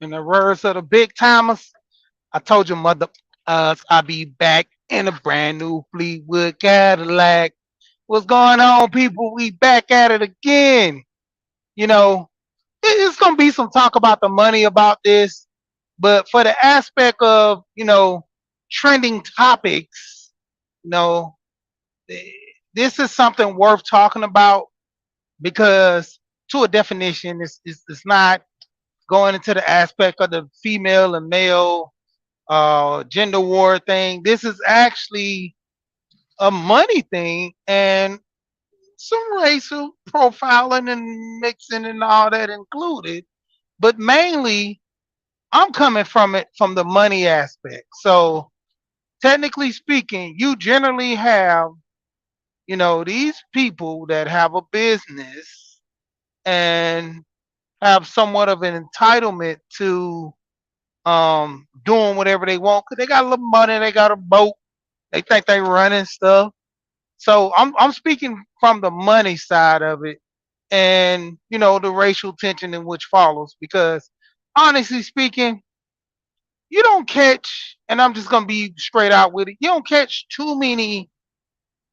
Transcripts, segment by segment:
In the words of the big timers, I told your mother I'll be back in a brand new Fleetwood Cadillac. What's going on, people? We back at it again. You know, it's gonna be some talk about the money about this, but for the aspect of trending topics, you know, this is something worth talking about because to a definition, it's not going into the aspect of the female and male gender war thing. This is actually a money thing and some racial profiling and mixing and all that included. But mainly, I'm coming from it from the money aspect. So, technically speaking, you generally have, these people that have a business and have somewhat of an entitlement to doing whatever they want because they got a little money, they got a boat, they think they running stuff. So I'm speaking from the money side of it, and the racial tension in which follows. Because honestly speaking, you don't catch, and I'm just gonna be straight out with it. You don't catch too many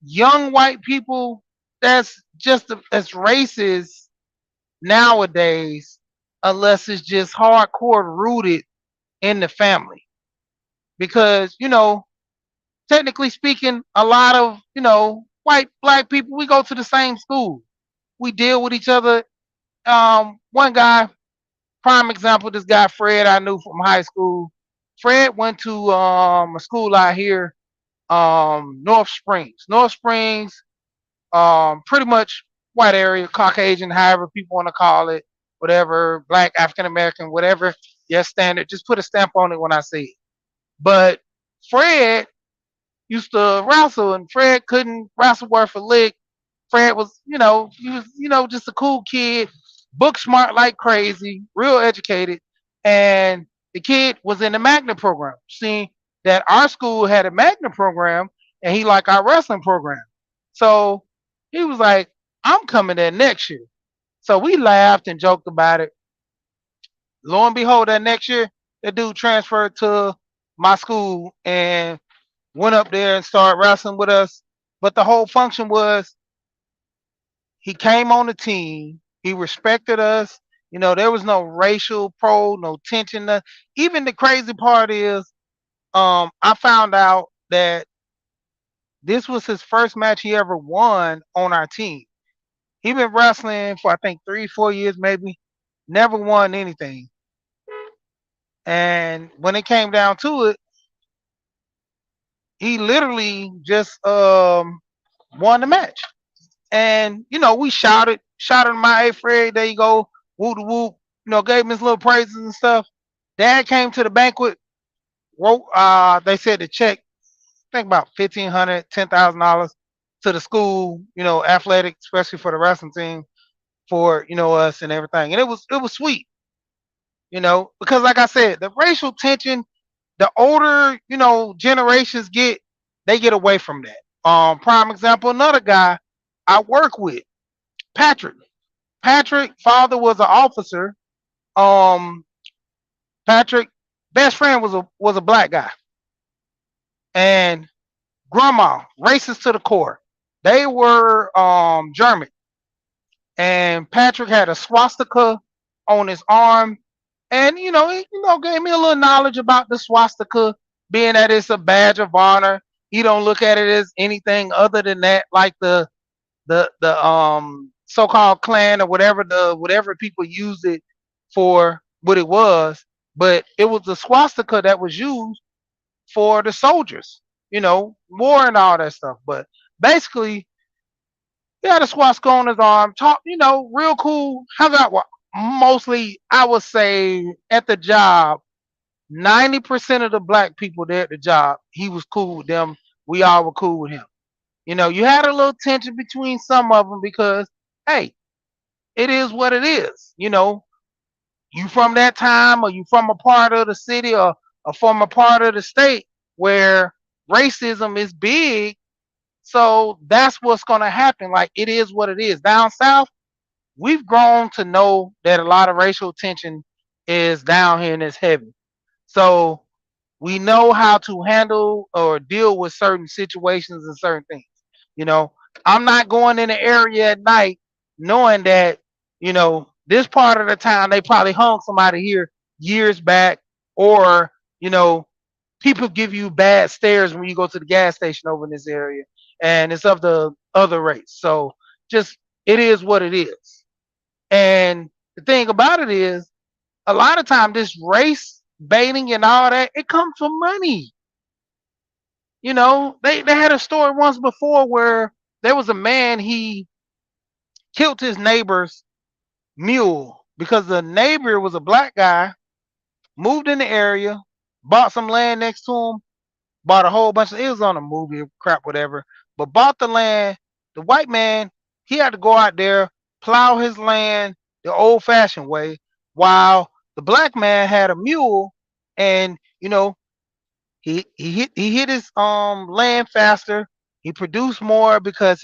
young white people that's just as racist nowadays, unless it's just hardcore rooted in the family. Because technically speaking, a lot of white black people we go to the same school. We deal with each other. One guy, prime example, this guy Fred I knew from high school. Fred went to a school out here, North Springs. North Springs, pretty much white area, Caucasian, however people want to call it, whatever, black, African American, whatever. Yes, standard. Just put a stamp on it when I say it. But Fred used to wrestle, and Fred couldn't wrestle worth a lick. Fred was, he was, just a cool kid, book smart like crazy, real educated, and the kid was in the magnet program. See that our school had a magnet program, and he liked our wrestling program. So he was like, "I'm coming there next year." So we laughed and joked about it. Lo and behold, that next year, that dude transferred to my school and went up there and started wrestling with us. But the whole function was he came on the team, he respected us. There was no racial no tension. Even the crazy part is, I found out that this was his first match he ever won on our team. He been wrestling for I think 3, 4 years maybe, never won anything. And when it came down to it, he literally just won the match. And we shouted my hey Fred, there you go, whoop de whoop, gave him his little praises and stuff. Dad came to the banquet, wrote they said the check, I think about $1,500, $10,000 to the school, athletic, especially for the wrestling team, for us and everything. And it was sweet, because like I said, the racial tension, the older, generations get, they get away from that. Prime example, another guy I work with, Patrick. Patrick father was an officer. Um, Patrick best friend was a black guy, and grandma racist to the core. They were German, and Patrick had a swastika on his arm, and he gave me a little knowledge about the swastika, being that it's a badge of honor. He don't look at it as anything other than that, like the so-called clan or whatever people use it for what it was, but it was the swastika that was used for the soldiers, war and all that stuff. But basically, he had a swastika on his arm, talk, real cool. Hung out with mostly, I would say, at the job. 90% of the black people there at the job, he was cool with them. We all were cool with him. You had a little tension between some of them because, hey, it is what it is. You from that time, or you from a part of the city, or from a part of the state where racism is big. So that's what's going to happen. Like, it is what it is. Down south, we've grown to know that a lot of racial tension is down here and it's heavy. So we know how to handle or deal with certain situations and certain things. You know, I'm not going in the area at night knowing that, this part of the town they probably hung somebody here years back, or, you know, people give you bad stares when you go to the gas station over in this area, and it's of the other race. So just, it is what it is. And the thing about it is, a lot of time this race baiting and all that, it comes from money. They had a story once before where there was a man, he killed his neighbor's mule because the neighbor was a black guy, moved in the area, bought some land next to him, bought a whole bunch of, it was on a movie crap whatever, but bought the land. The white man, he had to go out there, plow his land the old fashioned way, while the black man had a mule, and he hit his land faster. He produced more because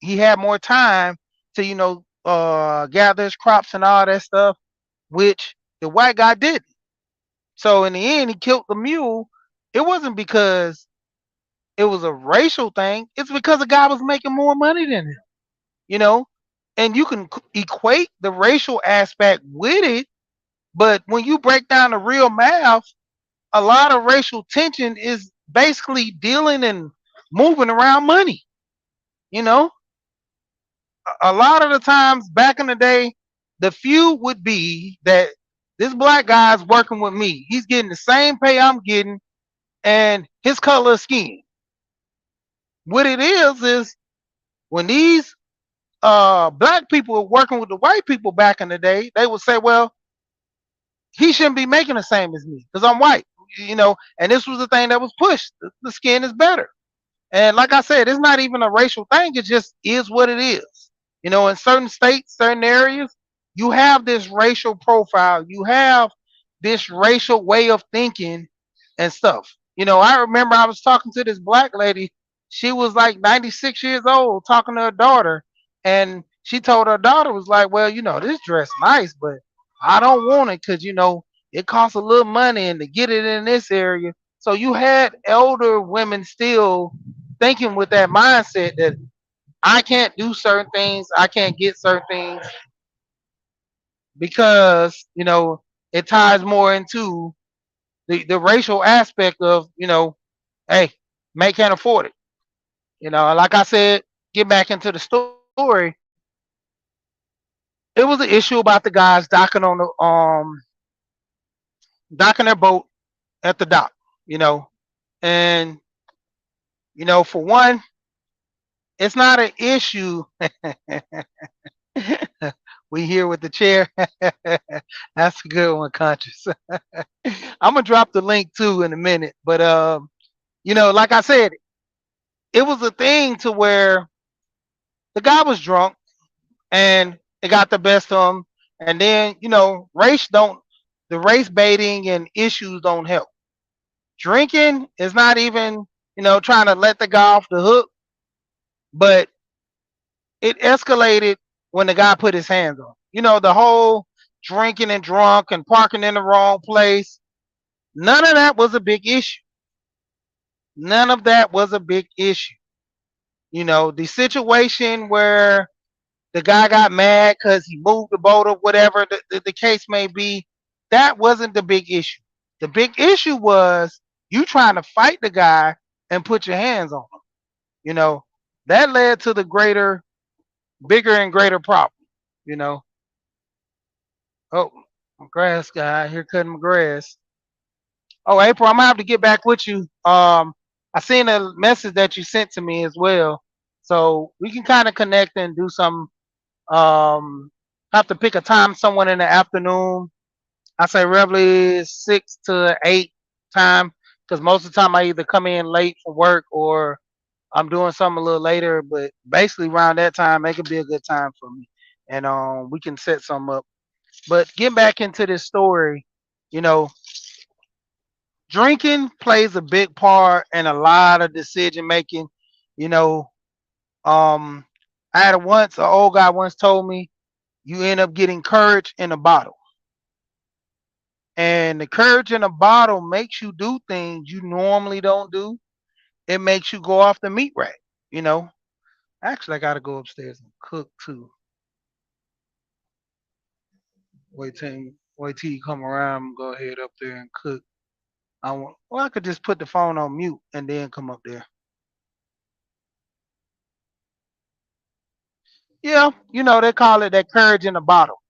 he had more time to gather his crops and all that stuff, which the white guy didn't. So in the end, he killed the mule. It wasn't because it was a racial thing. It's because the guy was making more money than him. You know, and you can equate the racial aspect with it, but when you break down the real math, a lot of racial tension is basically dealing and moving around money. You know, a lot of the times back in the day, the feud would be that this black guy's working with me. He's getting the same pay I'm getting, and his color of skin. What it is when these black people were working with the white people back in the day, they would say, well, he shouldn't be making the same as me because I'm white. And this was the thing that was pushed. The skin is better. And like I said, it's not even a racial thing. It just is what it is. In certain states, certain areas, you have this racial profile. You have this racial way of thinking and stuff. I remember I was talking to this black lady. She was like 96 years old, talking to her daughter. And she told her daughter, was like, well, this dress nice, but I don't want it because, it costs a little money and to get it in this area. So you had elder women still thinking with that mindset that I can't do certain things, I can't get certain things because, it ties more into the racial aspect of, hey, may can't afford it. Like I said, get back into the story. It was an issue about the guys docking their boat at the dock, and for one, it's not an issue. We here with the chair. That's a good one, conscious. I'm gonna drop the link too in a minute, but like I said, it was a thing to where the guy was drunk and it got the best of him, and then the race baiting and issues don't help. Drinking is not even trying to let the guy off the hook, but it escalated when the guy put his hands on. The whole drinking and drunk and parking in the wrong place. None of that was a big issue. None of that was a big issue. The situation where the guy got mad because he moved the boat or whatever the case may be, that wasn't the big issue. The big issue was you trying to fight the guy and put your hands on him. That led to the bigger and greater problem. You know, oh, my grass guy here cutting my grass. Oh, April, I'm gonna have to get back with you. I seen a message that you sent to me as well, so we can kind of connect and do some. Have to pick a time somewhere in the afternoon. I say roughly 6 to 8 time, because most of the time I either come in late for work or I'm doing something a little later. But basically around that time, it could be a good time for me, and we can set some up. But get back into this story. You know, drinking plays a big part in a lot of decision making. You know, um, I had an old guy once told me, you end up getting courage in a bottle. And the courage in a bottle makes you do things you normally don't do. It makes you go off the meat rack, you know. Actually, I gotta go upstairs and cook too. Wait till you come around. Go ahead up there and cook. Well, I could just put the phone on mute and then come up there. Yeah, they call it that courage in a bottle.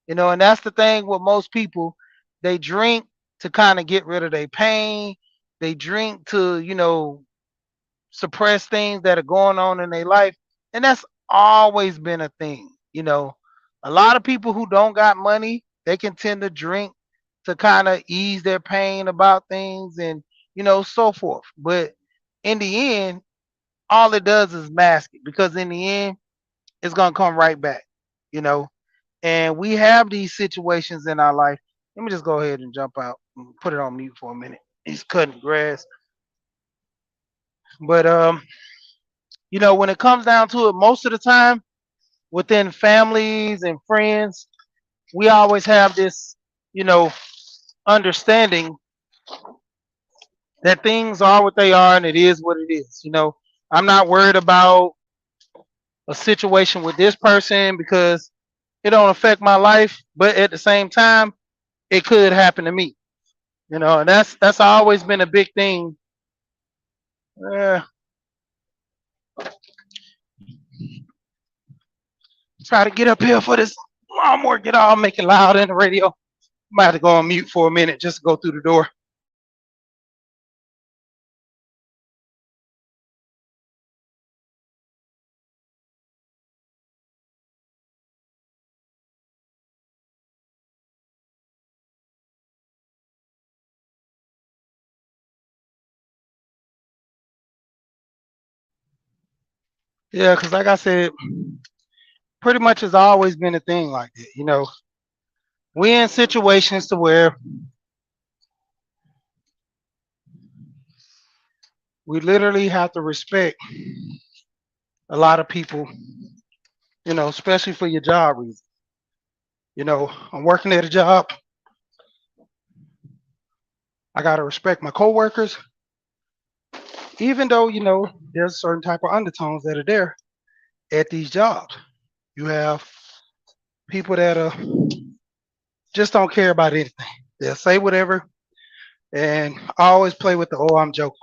And that's the thing with most people. They drink to kind of get rid of their pain. They drink to, suppress things that are going on in their life. And that's always been a thing. A lot of people who don't got money, they can tend to drink to kind of ease their pain about things and, so forth. But in the end, all it does is mask it because in the end, it's going to come right back, you know. And we have these situations in our life. Let me just go ahead and jump out and put it on mute for a minute. He's cutting grass. But when it comes down to it, most of the time within families and friends, we always have this, you know, understanding that things are what they are and it is what it is. I'm not worried about a situation with this person because it don't affect my life, but at the same time, it could happen to me. And that's always been a big thing. Uh, Try to get up here for this lawnmower, get all make it loud in the radio. Might have to go on mute for a minute just to go through the door. Yeah, because like I said, pretty much has always been a thing like that. We in situations to where we literally have to respect a lot of people, especially for your job reasons. I'm working at a job. I gotta respect my coworkers, even though, there's certain type of undertones that are there at these jobs. You have people that just don't care about anything. They'll say whatever and I always play with the I'm joking.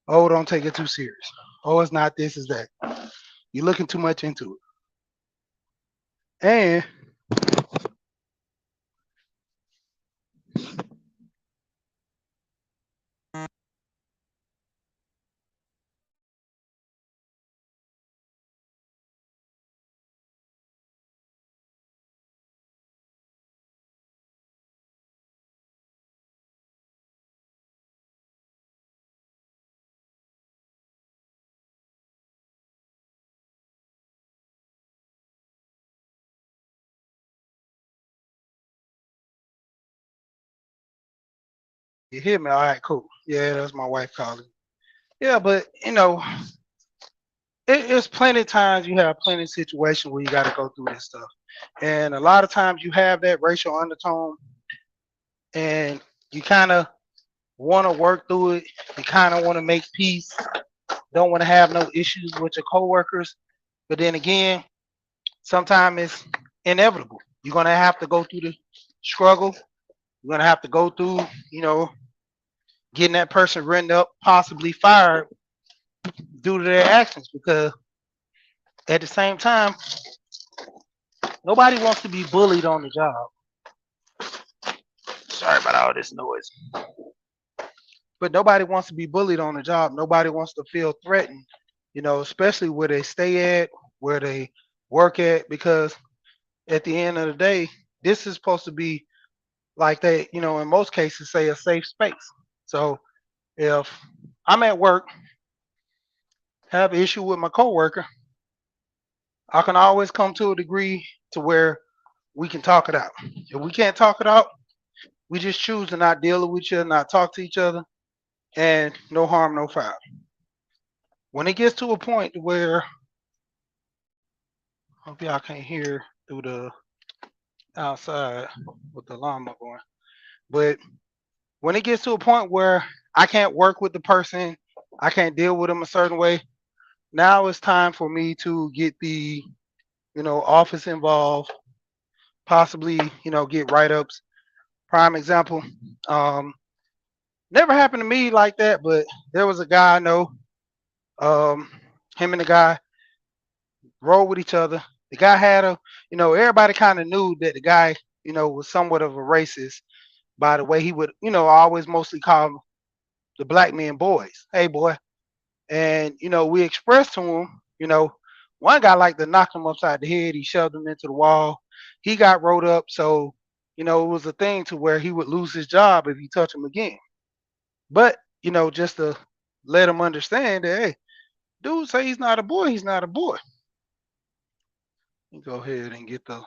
Oh, don't take it too serious. Oh, it's not this, is that. You're looking too much into it. And you hear me? All right, cool. Yeah, that's my wife calling. Yeah, but it's plenty of times you have plenty of situations where you got to go through this stuff. And a lot of times you have that racial undertone and you kind of want to work through it. You kind of want to make peace. Don't want to have no issues with your coworkers. But then again, sometimes it's inevitable. You're going to have to go through the struggle. You're going to have to go through, getting that person written up, possibly fired due to their actions. Because at the same time, nobody wants to be bullied on the job. Sorry about all this noise. But nobody wants to be bullied on the job. Nobody wants to feel threatened, especially where they stay at, where they work at, because at the end of the day, this is supposed to be like they, in most cases, say a safe space. So if I'm at work, have an issue with my coworker, I can always come to a degree to where we can talk it out. If we can't talk it out, we just choose to not deal with each other, not talk to each other, and no harm, no foul. When it gets to a point where, hope y'all can't hear through the outside with the llama going. But when it gets to a point where I can't work with the person, I can't deal with them a certain way, now it's time for me to get the, office involved, possibly, get write ups. Prime example, um, never happened to me like that, but there was a guy I know, um, him and the guy rode with each other. The guy had everybody kind of knew that the guy, was somewhat of a racist by the way he would, always mostly call the black men boys. Hey, boy. And, we expressed to him, one guy like to knock him upside the head. He shoved him into the wall. He got rolled up. So, it was a thing to where he would lose his job if he touched him again. But, just to let him understand that, hey, dude say he's not a boy, he's not a boy. You go ahead and get the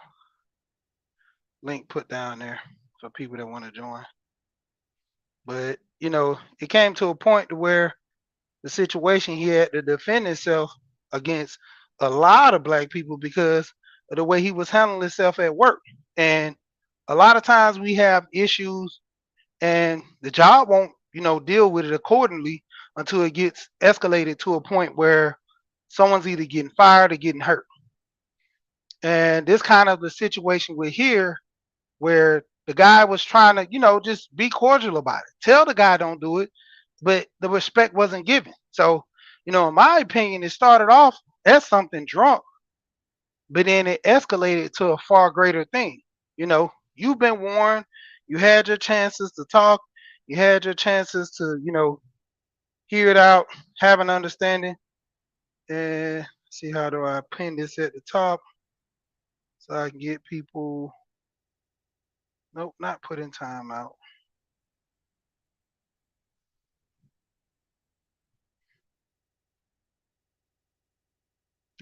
link put down there for people that want to join. But, it came to a point to where the situation he had to defend himself against a lot of black people because of the way he was handling himself at work. And a lot of times we have issues and the job won't, deal with it accordingly until it gets escalated to a point where someone's either getting fired or getting hurt. And this kind of the situation we're here where the guy was trying to, just be cordial about it. Tell the guy don't do it, but the respect wasn't given. So, in my opinion, it started off as something drunk, but then it escalated to a far greater thing. You've been warned, you had your chances to talk, you had your chances to, hear it out, have an understanding. And see how do I pin this at the top so I can get people. Nope, not put in timeout.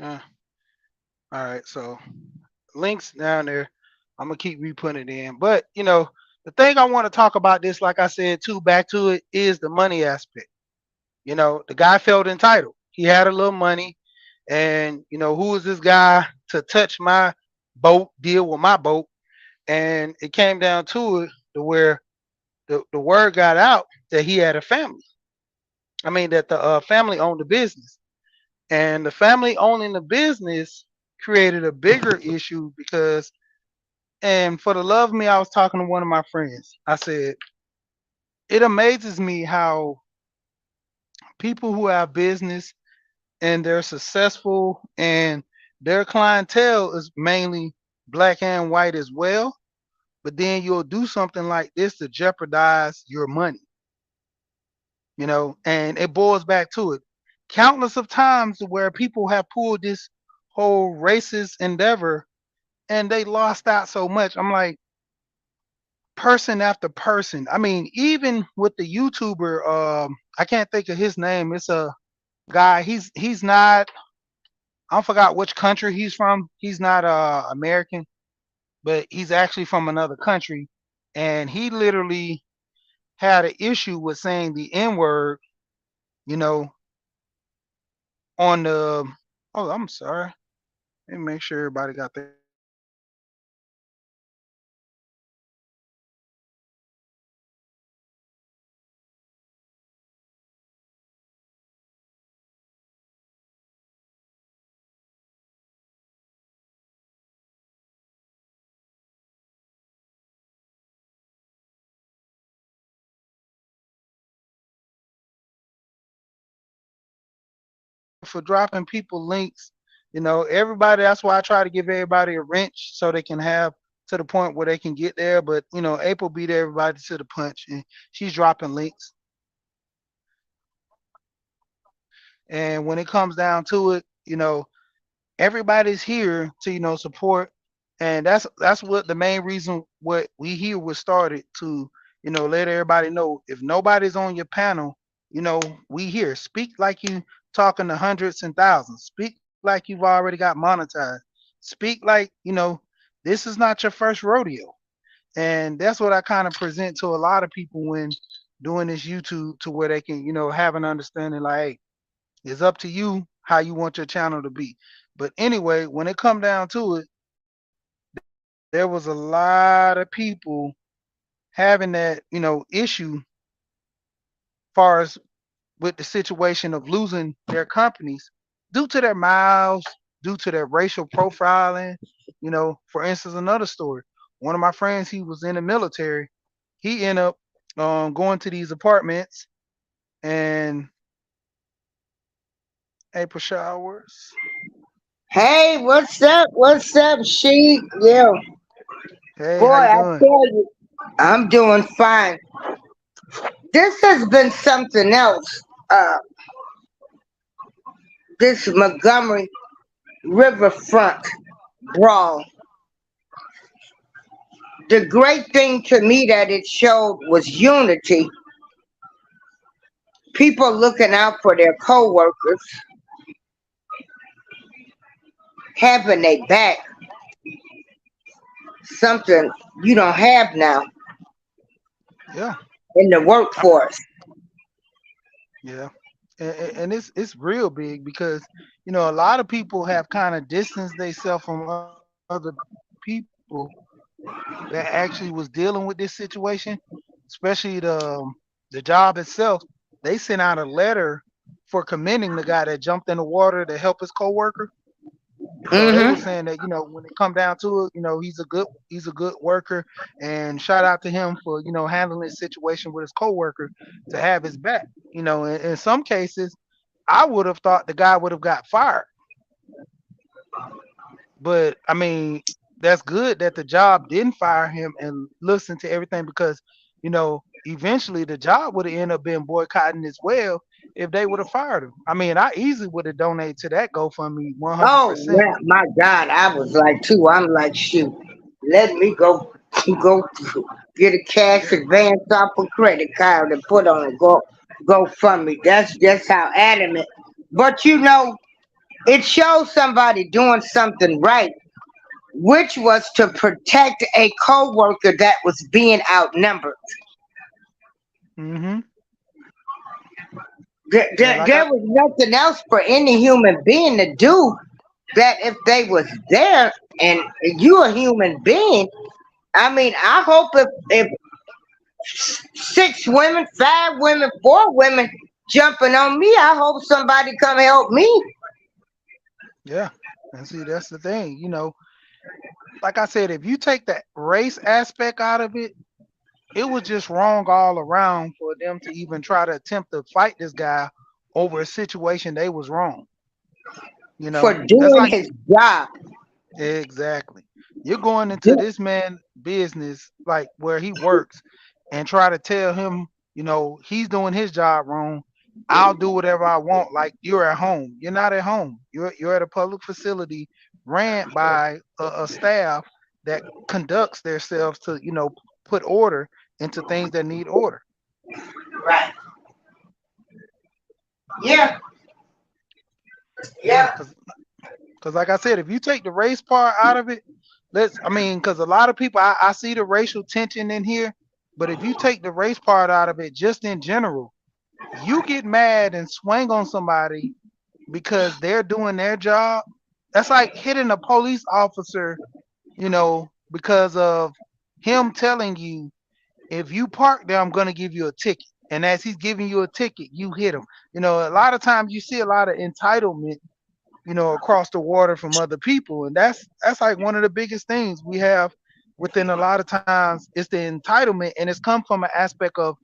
Uh, all right, so links down there. I'm gonna keep re-putting it in. But the thing I want to talk about this, like I said, too, back to it, is the money aspect. The guy felt entitled. He had a little money, and who is this guy to touch my boat, deal with my boat? And it came down to it to where the word got out that he had a family. I mean that the family owned the business, and the family owning the business created a bigger issue because and for the love of me, I was talking to one of my friends. I said, it amazes me how people who have business and they're successful and their clientele is mainly black and white as well. But then you'll do something like this to jeopardize your money, and it boils back to it. Countless of times where people have pulled this whole racist endeavor and they lost out so much. I'm like, person after person. I mean, even with the YouTuber, I can't think of his name. It's a guy. He's not. I forgot which country he's from. He's not American, but he's actually from another country, and he literally had an issue with saying the N word. You know, on the. Oh, I'm sorry. Let me make sure everybody got that. For dropping people links. Everybody. That's why I try to give everybody a wrench so they can have to the point where they can get there. But April beat everybody to the punch, and she's dropping links. And when it comes down to it, everybody's here to support, and that's what the main reason what we here was started to let everybody know if nobody's on your panel, we here speak like you talking to hundreds and thousands, speak like you've already got monetized, speak like this is not your first rodeo. And that's what I kind of present to a lot of people when doing this YouTube, to where they can have an understanding like, hey, it's up to you how you want your channel to be. But anyway, when it come down to it, there was a lot of people having that, issue far as with the situation of losing their companies due to their miles, due to their racial profiling. For instance, another story. One of my friends, he was in the military. He ended up going to these apartments and April showers. Hey, what's up? What's up, she? Yeah, Hey, boy, how you I doing? tell you, I'm doing fine. This has been something else. Uh, this Montgomery Riverfront brawl. The great thing to me that it showed was unity. People looking out for their co-workers, having their back. Something you don't have now Yeah, in the I- workforce. yeah, and it's real big because a lot of people have kind of distanced themselves from other people that actually was dealing with this situation, especially the job itself. They sent out a letter for commending the guy that jumped in the water to help his coworker. So they were Mm-hmm. saying that when it come down to it, he's a good worker, and shout out to him for handling this situation with his coworker to have his back. In some cases, I would have thought the guy would have got fired, but I mean that's good that the job didn't fire him and listen to everything because eventually the job would have ended up being boycotting as well if they would have fired him. I mean, I easily would have donated to that GoFundMe Oh 100%. well, my God, I was like too. I'm like, shoot, let me go get a cash advance off a credit card and put on a go fund me. That's just how adamant. But it shows somebody doing something right, which was to protect a coworker that was being outnumbered. Hmm. There, Yeah, there, like I there was nothing else for any human being to do. That if they was there and you a human being, I mean, I hope if six women, five women, four women jumping on me, I hope somebody come help me. yeah, and see that's the thing. Like I said, if you take the race aspect out of it, it was just wrong all around for them to even try to attempt to fight this guy over a situation they was wrong. For That's doing like his job. exactly. You're going into this man business like where he works and try to tell him, he's doing his job wrong. I'll do whatever I want. Like you're at home. You're not at home. You're at a public facility ran by a staff that conducts themselves to, put order into things that need order. Right. Yeah. Yeah, Yeah. because like I said, if you take the race part out of it, I mean, because a lot of people, I see the racial tension in here, but if you take the race part out of it, just in general, you get mad and swing on somebody because they're doing their job. That's like hitting a police officer, because of him telling you, if you park there, I'm going to give you a ticket. And as he's giving you a ticket, you hit him. A lot of times you see a lot of entitlement across the water from other people. And that's like one of the biggest things we have within a lot of times is the entitlement, and it's come from an aspect of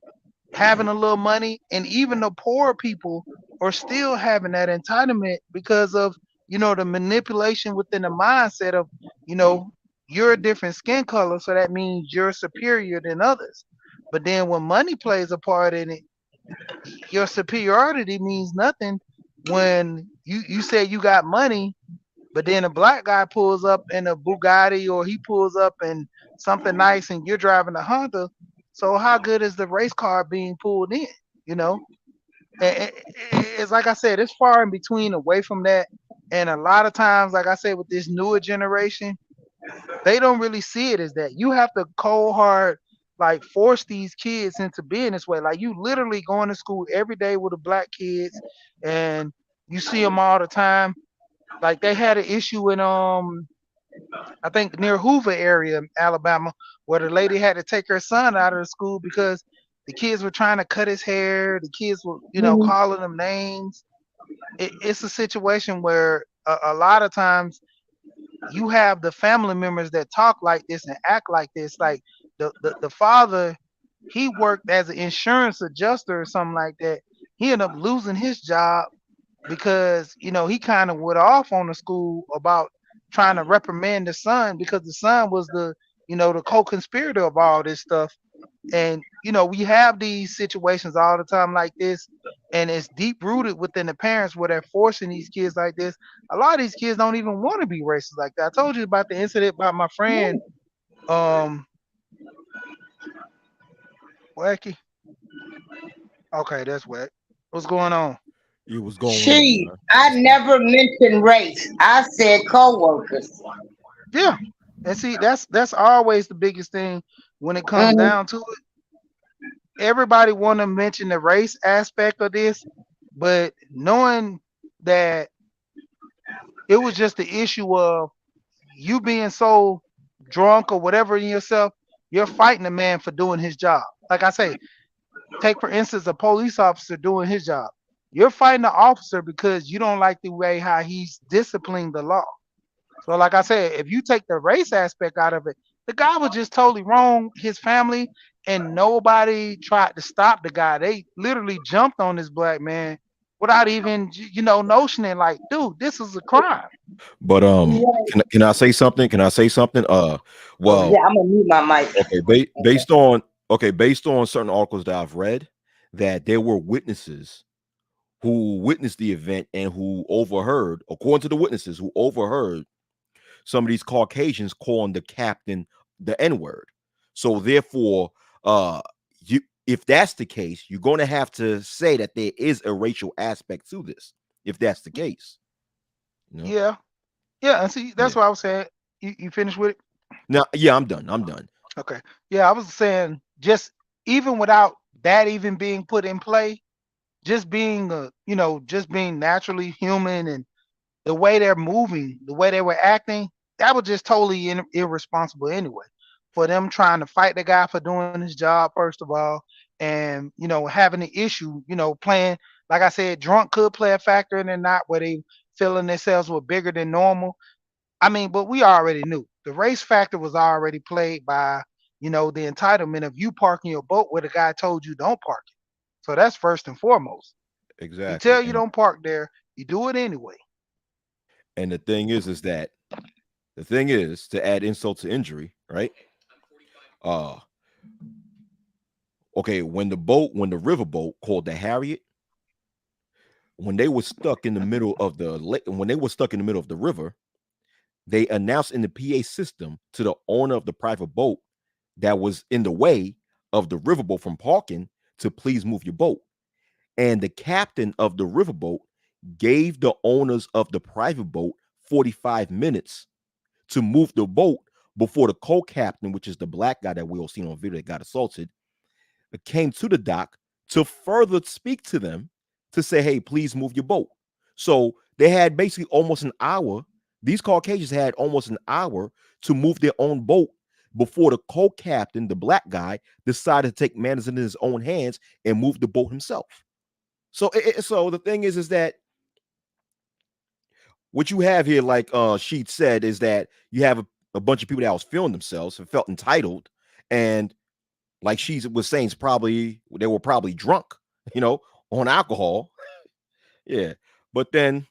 having a little money, and even the poor people are still having that entitlement because of the manipulation within the mindset of you know you're a different skin color, so that means you're superior than others. But then when money plays a part in it, your superiority means nothing when you say you got money, but then a black guy pulls up in a Bugatti or he pulls up in something nice and you're driving a Honda. So how good is the race car being pulled in? You know, it's like I said, it's far in between away from that. And a lot of times, like I said, with this newer generation, they don't really see it as that. You have to cold hard like force these kids into being this way. Like you literally going to school every day with the black kids, and you see them all the time. Like they had an issue in I think near Hoover area, Alabama, where the lady had to take her son out of the school because the kids were trying to cut his hair. The kids were, Mhm. calling him names. It's a situation where a lot of times you have the family members that talk like this and act like this. Like the father, he worked as an insurance adjuster or something like that. He ended up losing his job because he kind of went off on the school about trying to reprimand the son because the son was the co-conspirator of all this stuff. And we have these situations all the time like this, and it's deep rooted within the parents where they're forcing these kids like this. A lot of these kids don't even want to be racist like that. I told you about the incident about my friend, um Wacky. Okay, that's whack. What's going on? You was going on, She, man. I What's going? never mentioned race. I said co-workers. Yeah. And see, that's always the biggest thing when it comes Mhm. down to it. Everybody want to mention the race aspect of this, but knowing that it was just the issue of you being so drunk or whatever in yourself, you're fighting a man for doing his job. Like I say, take for instance a police officer doing his job. You're fighting the officer because you don't like the way how he's disciplining the law. So, like I said, if you take the race aspect out of it, the guy was just totally wrong. His family and nobody tried to stop the guy. They literally jumped on this black man without even, notioning like, dude, this is a crime. But Yeah, can I say something? Can I say something? Go yeah, ahead. Well, I'm gonna mute my mic. okay, based on certain articles that I've read, that there were witnesses who witnessed the event and who overheard, according to the witnesses, who overheard some of these Caucasians calling the captain the N word. So therefore, uh, you if that's the case, you're going to have to say that there is a racial aspect to this. If that's the case, you know. Yeah. Yeah. And see, that's Yeah. what I was saying. You finished with it? Now, yeah, I'm done. I'm done. Okay. Yeah, I was saying just even without that even being put in play, just being just being naturally human and the way they're moving, the way they were acting, that was just totally irresponsible anyway. For them trying to fight the guy for doing his job, first of all, and having the issue, playing like I said, drunk could play a factor in it, not where they feeling themselves were bigger than normal. I mean, but we already knew the race factor was already played by the entitlement of you parking your boat where the guy told you don't park it. So that's first and foremost. He Exactly. tell you don't park there, you do it anyway. And the thing is that the thing is to add insult to injury, right? Uh, okay, when the river boat called the Harriet, when they were stuck in the middle of the when they were stuck in the middle of the river, they announced in the PA system to the owner of the private boat that was in the way of the riverboat from parking to please move your boat. And the captain of the riverboat gave the owners of the private boat 45 minutes to move the boat before the co-captain, which is the black guy that we all seen on video that got assaulted, came to the dock to further speak to them to say, hey, please move your boat. So they had basically almost an hour. These Caucasians had almost an hour to move their own boat before the co-captain, the black guy, decided to take matters into his own hands and move the boat himself. So, so the thing is that what you have here, like Sheet said, is that you have a bunch of people that was feeling themselves and felt entitled, and like she was saying, it's probably they were probably drunk, you know, on alcohol. Yeah, but then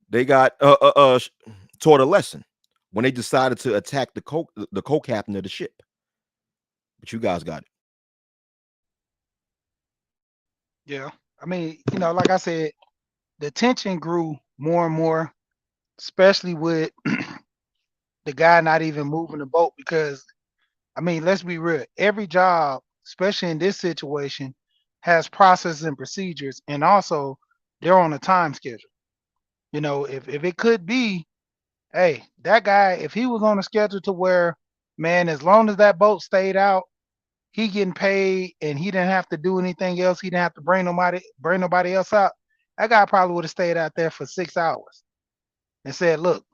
they got taught a lesson when they decided to attack the co-captain of the ship. But you guys got it. Yeah. I mean, like I said, the tension grew more and more, especially with the guy not even moving the boat because I mean, let's be real. Every job, especially in this situation, has processes and procedures, and also they're on a time schedule. If it could be, hey, that guy, if he was on a schedule to where, man, as long as that boat stayed out, he getting paid, and he didn't have to do anything else. He didn't have to bring nobody else out. That guy probably would have stayed out there for 6 hours and said, look.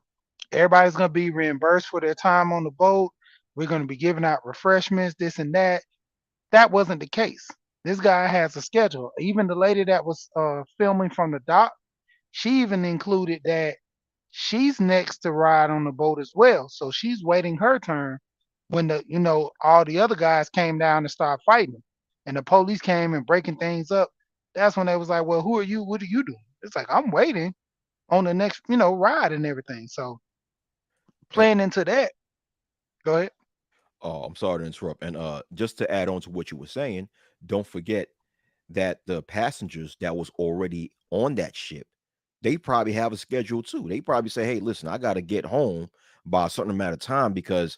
Everybody's gonna be reimbursed for their time on the boat. We're gonna be giving out refreshments, this and that. That wasn't the case. This guy has a schedule. Even the lady that was filming from the dock, she even included that she's next to ride on the boat as well. So she's waiting her turn when all the other guys came down and started fighting. And the police came and breaking things up. That's when they was like, well, who are you? What are you doing? It's like, I'm waiting on the next, ride and everything. So And, playing into that, go ahead. oh, I'm sorry to interrupt. And just to add on to what you were saying, don't forget that the passengers that was already on that ship, they probably have a schedule too. They probably say, "Hey, listen, I got to get home by a certain amount of time because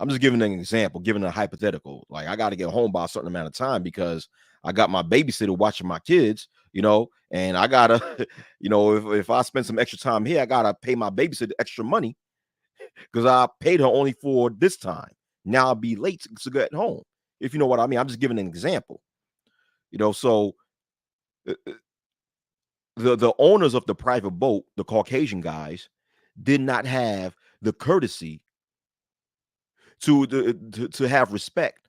I'm just giving an example, giving a hypothetical. Like I got to get home by a certain amount of time because I got my babysitter watching my kids, and I gotta, if I spend some extra time here, I gotta pay my babysitter extra money because I paid her only for this time. Now I'll be late to get home. If you know what I mean, I'm just giving an example. So uh, uh, the owners of the private boat, the Caucasian guys, did not have the courtesy to have respect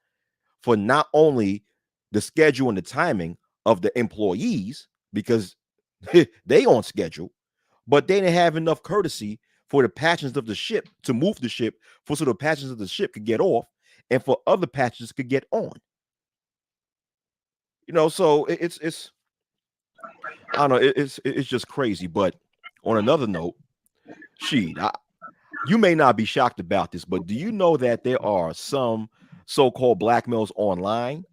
for not only the schedule and the timing of the employees because they on schedule, but they didn't have enough courtesy for the passengers of the ship to move the ship for so the passengers of the ship could get off and for other passengers could get on. So it's I don't know, it's just crazy. But on another note, she you may not be shocked about this, but do you know that there are some so-called black males online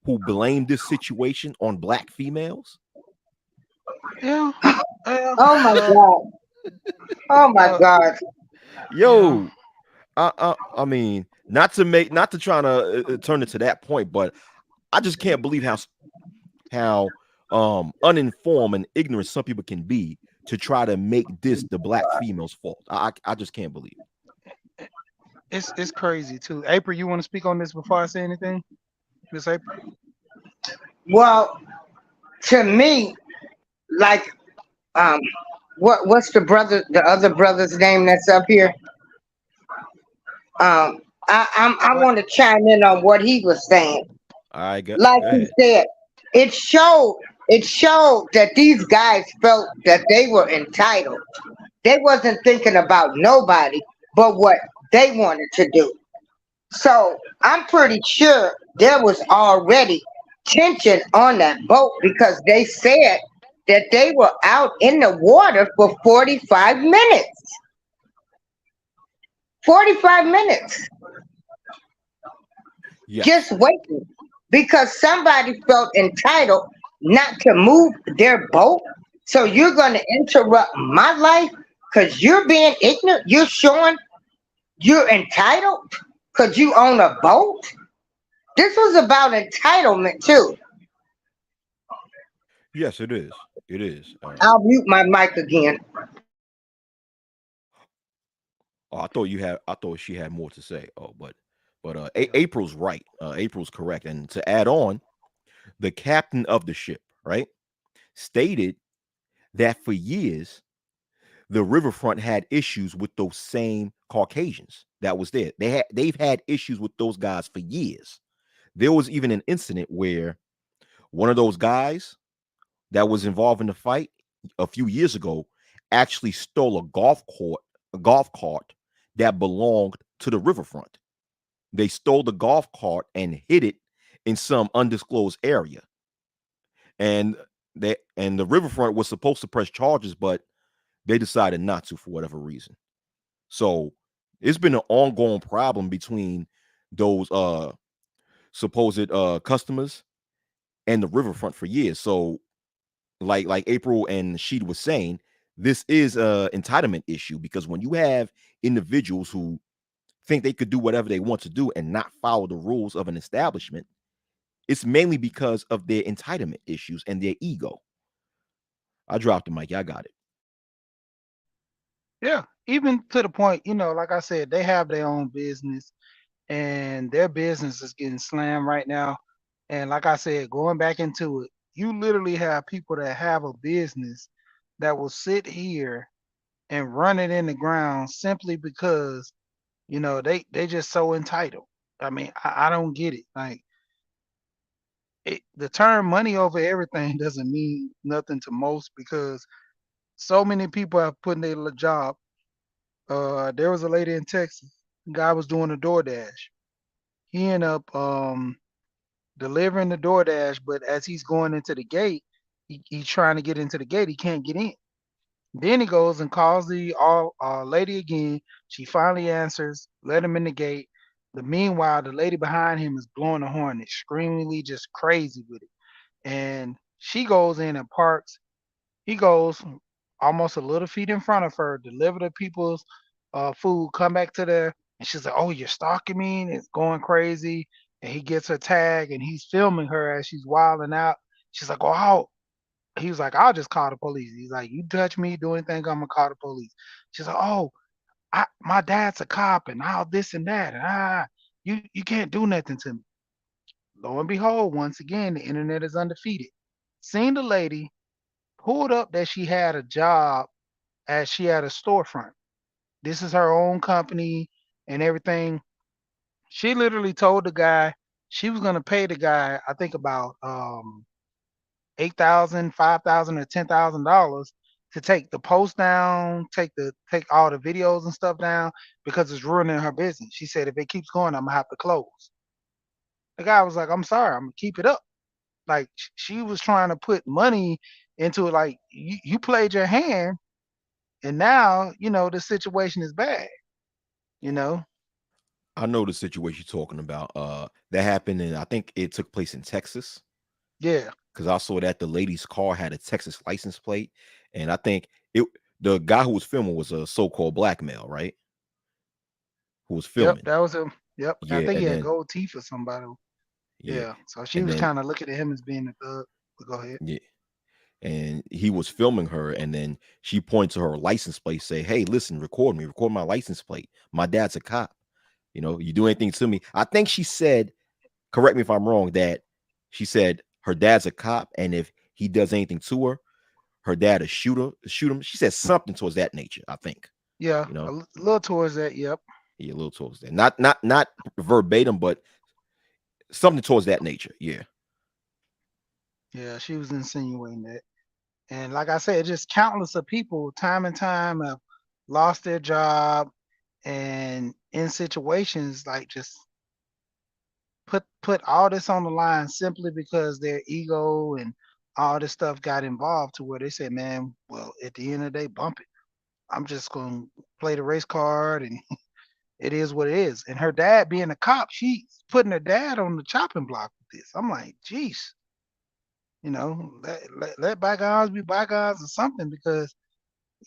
who blame this situation on black females? Yeah, yeah, Oh my God. Oh my uh, God. yeah. Yo, I mean, not to try to turn it to that point, but I just can't believe how uninformed and ignorant some people can be to try to make this the black female's fault. I just can't believe it. It's crazy too. April, you want to speak on this before I say anything, Miss April? Well, to me, like, um, what's the other brother's name that's up here? Um, I What? want to chime in on what he was saying. All right, Like go he ahead. said, it showed it showed that these guys felt that they were entitled. They wasn't thinking about nobody but what they wanted to do. So I'm pretty sure there was already tension on that boat because they said that they were out in the water for 45 minutes. 45 minutes just Yes, waiting because somebody felt entitled not to move their boat. So you're going to interrupt my life because you're being ignorant. You're showing you're entitled because you own a boat. This was about entitlement too. yes, it is. It is. I'll mute my mic again. Oh, I thought she had more to say. Oh, but April's right. April's correct. And to add on, the captain of the ship, right, stated that for years the riverfront had issues with those same Caucasians that was there. They've had issues with those guys for years. There was even an incident where one of those guys that was involved in the fight a few years ago actually stole a golf cart that belonged to the riverfront. They stole the golf cart and hid it in some undisclosed area. And the riverfront was supposed to press charges, but they decided not to for whatever reason. So it's been an ongoing problem between those supposed customers and the riverfront for years. So like April and Sheed was saying, this is a entitlement issue because when you have individuals who think they could do whatever they want to do and not follow the rules of an establishment, it's mainly because of their entitlement issues and their ego. I dropped the mic. I got it. Yeah, even to the point, like I said, they have their own business, and their business is getting slammed right now. And like I said, going back into it, you literally have people that have a business that will sit here. and run it in the ground simply because they just so entitled. I mean, I don't get it. Like the term money over everything doesn't mean nothing to most because so many people have put in their job. There was a lady in Texas. Guy was doing a DoorDash. He ended up delivering the DoorDash, but as he's going into the gate, he's trying to get into the gate. He can't get in. Then he goes and calls the lady again. She finally answers, let him in the gate. Meanwhile, the lady behind him is blowing the horn, extremely just crazy with it. And she goes in and parks. He goes almost a little feet in front of her, deliver the people's food, come back to there, and she's like, "Oh, you're stalking me!" And it's going crazy. And he gets her tag, and he's filming her as she's wilding out. She's like, "Oh, he was like, I'll just call the police." He's like, "You touch me, do anything, I'm gonna call the police." She's like, "Oh, my dad's a cop and all this and that. And you can't do nothing to me." Lo and behold, once again, the internet is undefeated. Seen the lady, pulled up that she had a job as she had a storefront. This is her own company and everything. She literally told the guy she was gonna pay the guy, I think about 8,000, 5,000, or $10,000 to take the post down, take all the videos and stuff down because it's ruining her business. She said if it keeps going, I'm gonna have to close. The guy was like, "I'm sorry, I'm gonna keep it up." Like she was trying to put money into it. Like you played your hand, and now the situation is bad. You know? I know the situation you're talking about. That happened, and I think it took place in Texas Yeah. because I saw that the lady's car had a Texas license plate, and I think it the guy who was filming was a so-called black male, right? Who was Yep. filming. That was him. Yep. I Yeah, think he and had then gold teeth or somebody. yeah, Yeah. So she and was then kind of looking at him as being a thug. But go ahead. yeah, and he was filming her, and then she pointed to her license plate, say, "Hey, listen, record me, record my license plate. My dad's a cop. You do anything to me." I think she said, correct me if I'm wrong, that she said her dad's a cop, and if he does anything to her, her dad will shoot him. She said something towards that nature. I think, Yeah. you know, A little towards that. Yep. yeah, a little towards that. Not verbatim, but something towards that nature. Yeah, Yeah. She was insinuating that. And like I said, just countless of people, time and time, have lost their job and in situations like just put all this on the line simply because their ego and all this stuff got involved to where they said, "Man, well, at the end of the day, bump it. I'm just gonna play the race card and it is what it is." And her dad being a cop, she's putting her dad on the chopping block with this. I'm like, geez, let bygones be bygones or something because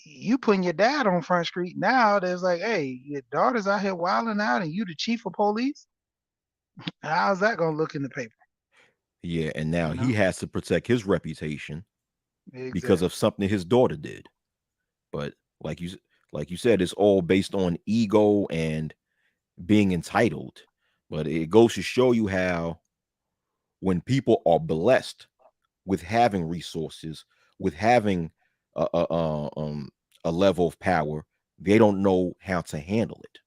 you putting your dad on Front Street now. There's like, hey, your daughter's out here wilding out, and you the chief of police. How's that gonna look in the paper? yeah. And now You know he has to protect his reputation because of exactly. something his daughter did. But like you said, it's all based on ego and being entitled. But it goes to show you how when people are blessed with having resources, with having a level of power, they don't know how to handle it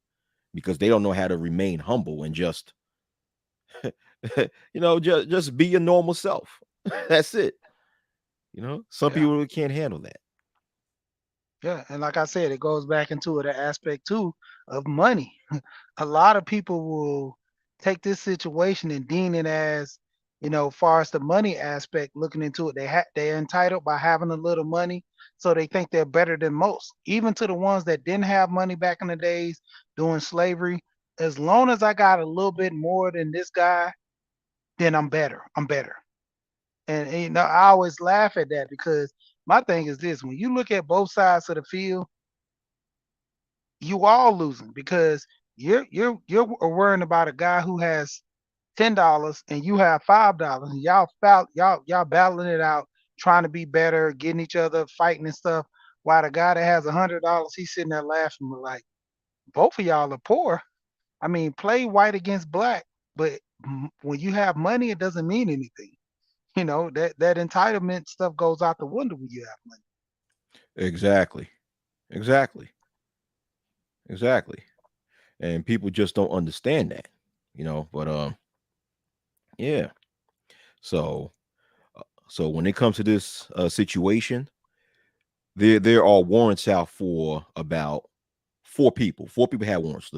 because they don't know how to remain humble and just just be your normal self. That's it. Some Yeah. people can't handle that. Yeah, and like I said, it goes back into the aspect too of money. A lot of people will take this situation and deem it as, far as the money aspect, looking into it, they're entitled by having a little money, so they think they're better than most. Even to the ones that didn't have money back in the days doing slavery, as long as I got a little bit more than this guy, then I'm better. I'm better. And I always laugh at that because my thing is this: when you look at both sides of the field, you all losing because you're worrying about a guy who has $10 and you have $5, and y'all battling it out, trying to be better, getting each other, fighting and stuff. While the guy that has $100, he's sitting there laughing like both of y'all are poor. I mean, play white against black, but when you have money, it doesn't mean anything. That entitlement stuff goes out the window when you have money. Exactly. Exactly. Exactly. And people just don't understand that, but yeah. So so when it comes to this situation, there are warrants out for about four people. Four people had warrants.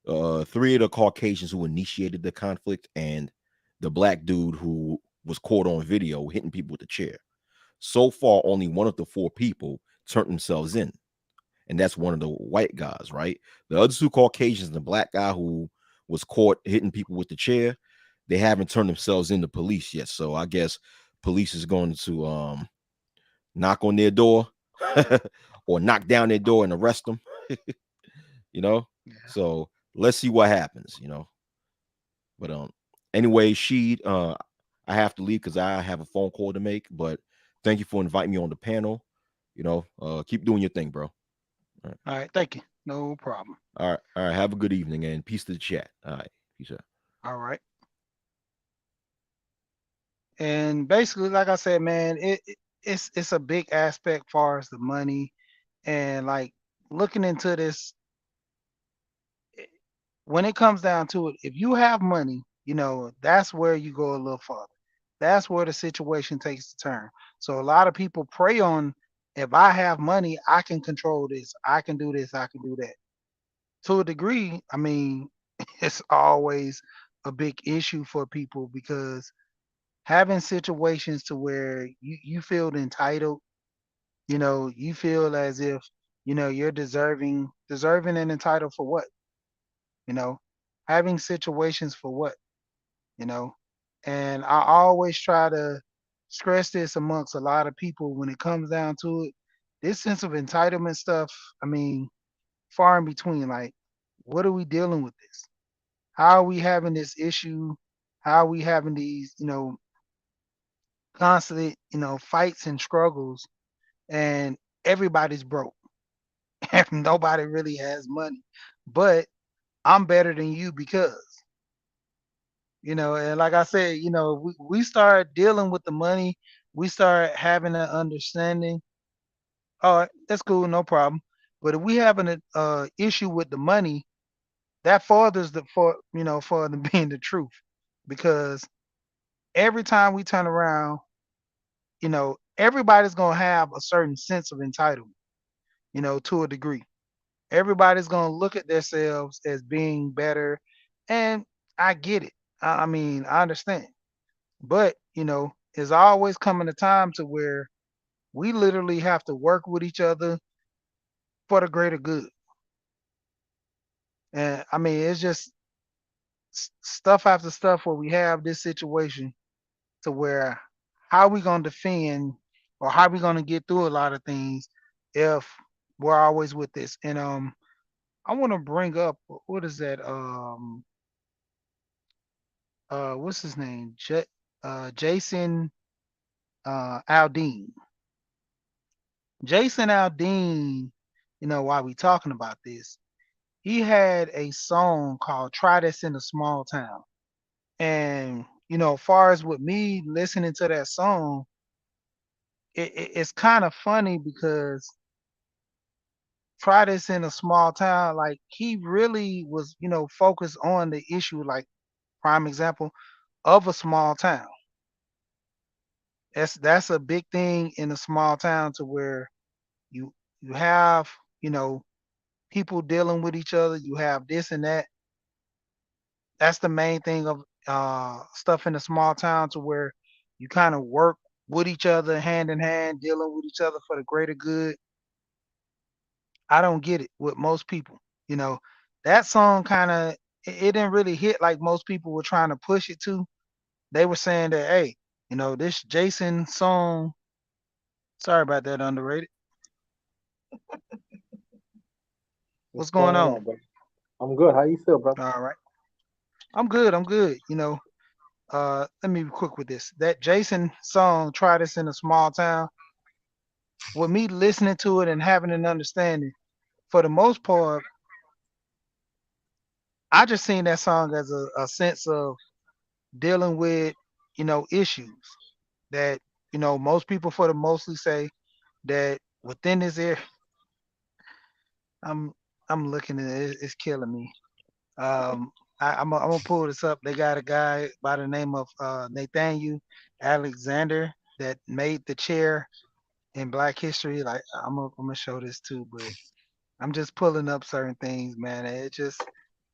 The three of the Caucasians who initiated the conflict, and the black dude who was caught on video hitting people with the chair. So far, only one of the four people turned themselves in, and that's one of the white guys, right? The other two Caucasians and the black guy who was caught hitting people with the chair, they haven't turned themselves into police yet. So I guess police is going to knock on their door or knock down their door and arrest them, you know. Yeah. So let's see what happens, But anyway, she I have to leave because I have a phone call to make. But thank you for inviting me on the panel. Keep doing your thing, bro. All right. All right. Thank you. No problem. All right. All right. Have a good evening and peace to the chat. All right. Peace out. All right. And basically, like I said, man, it's a big aspect far as the money and like looking into this. eh, When it comes down to it, if you have money, that's where you go a little farther. That's where the situation takes a turn. So a lot of people prey on, if I have money, I can control this, I can do this, I can do that. To a degree, I mean, it's always a big issue for people because having situations to where you feel entitled, you feel as if, you're deserving and entitled for what? You know, having situations for what? You know, and I always try to stress this amongst a lot of people when it comes down to it. This sense of entitlement stuff, I mean, far in between. Like, what are we dealing with this? How are we having this issue? How are we having these, constant, fights and struggles, and everybody's broke and nobody really has money. But I'm better than you because, and like I said, we start dealing with the money, we start having an understanding. All right, that's cool, no problem. But if we having an issue with the money, that furthers further being the truth, because every time we turn around, everybody's gonna have a certain sense of entitlement, to a degree. Everybody's gonna look at themselves as being better, and I get it. I mean, I understand. But, there's always coming a time to where we literally have to work with each other for the greater good. And I mean, it's just stuff after stuff where we have this situation to where how we gonna defend or how we gonna get through a lot of things if we're always with this. And I want to bring up, what is that? What's his name? Jason Aldean. Jason Aldean, while we talking about this, he had a song called Try This in a Small Town. And, far as with me listening to that song, it's kind of funny because Try This in a Small Town, like he really was, focused on the issue, like prime example of a small town. That's a big thing in a small town to where you you have, you know, people dealing with each other, you have this and that. That's the main thing of stuff in a small town to where you kind of work with each other hand in hand, dealing with each other for the greater good. I don't get it with most people. You know, that song kind of it didn't really hit like most people were trying to push it to. They were saying that, hey, this Jason song. Sorry about that, underrated. What's What's going going on? on, bro? I'm good. How you feel, bro? All right, I'm good. I'm good. Let me be quick with this. That Jason song, "Try This in a Small Town." With me listening to it and having an understanding, for the most part, I just seen that song as a sense of dealing with, issues that, most people for the mostly say that within this area. I'm I'm looking at it. It's killing me. I'm gonna pull this up. They got a guy by the name of Nathaniel Alexander that made the chair in Black History. Like I'm gonna show this too, but I'm just pulling up certain things, man.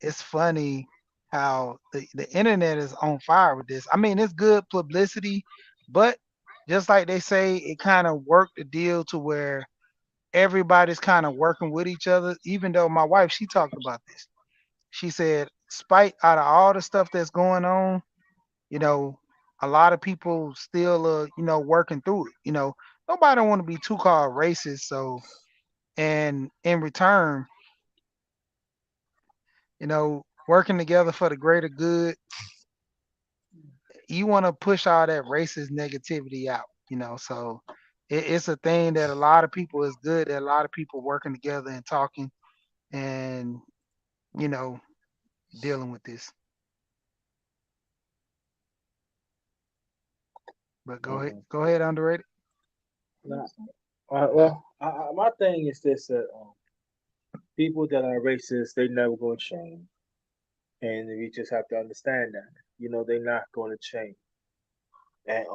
It's funny how the internet is on fire with this. I mean, it's good publicity, but just like they say, it kind of worked the deal to where everybody's kind of working with each other. Even though my wife, she talked about this. She said, spite out of all the stuff that's going on, you know, a lot of people still working through it. Nobody want to be too called racist. So, and in return, working together for the greater good, you want to push all that racist negativity out. So it's a thing that a lot of people is good that a lot of people working together and talking and you know dealing with this. But Mm-hmm. go ahead, underrated. Nah, well, my thing is this: that people that are racist, they never going to change, and we just have to understand that. They're not going to change. And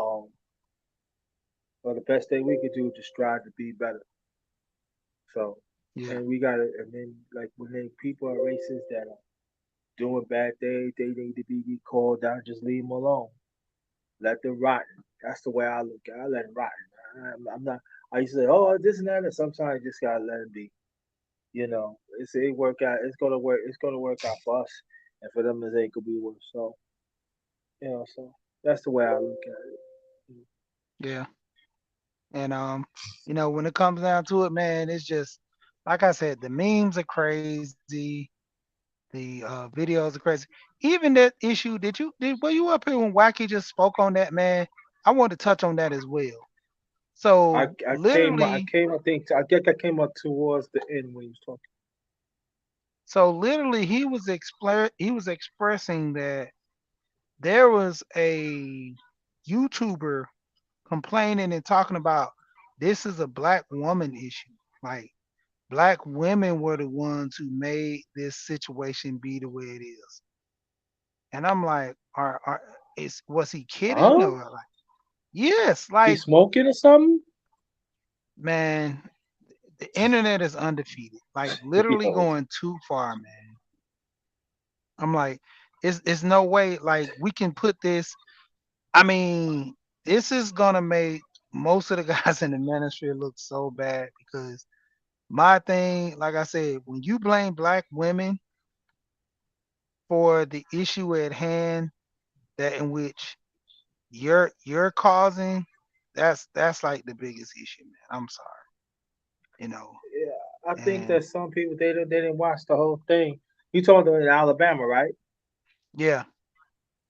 well, the best thing we could do is just strive to be better. So, Yeah, and we gotta, and then like when people are racist that are doing bad things, they need to be called out. Just leave them alone. Let them rot. That's the way I look at it. I let them rot. I'm not. I used to say, oh, this and that, and sometimes you just gotta let them be. It work out. It's gonna work. It's gonna work out for us, and for them, it could be worse. So, so that's the way I look at it. yeah. And when it comes down to it, man, it's just like I said, the memes are crazy, the videos are crazy. Even that issue, were you up here when Wacky just spoke on that, man? I want to touch on that as well. So I came. I literally, came. I think. I guess I came up towards the end when he was talking. he was expressing that there was a YouTuber complaining and talking about this is a black woman issue. Like black women were the ones who made this situation be the way it is. And I'm like, are is was he kidding Huh? or like yes, He like smoking or something? man, the internet is undefeated. Like literally Yo, going too far, man. I'm like, it's no way like we can put this. I mean, this is gonna make most of the guys in the ministry look so bad because my thing, like I said, when you blame black women for the issue at hand, that in which you're causing, that's like the biggest issue, man. I'm sorry, you know. yeah, I think And that some people they didn't watch the whole thing. You told them in Alabama, right? yeah,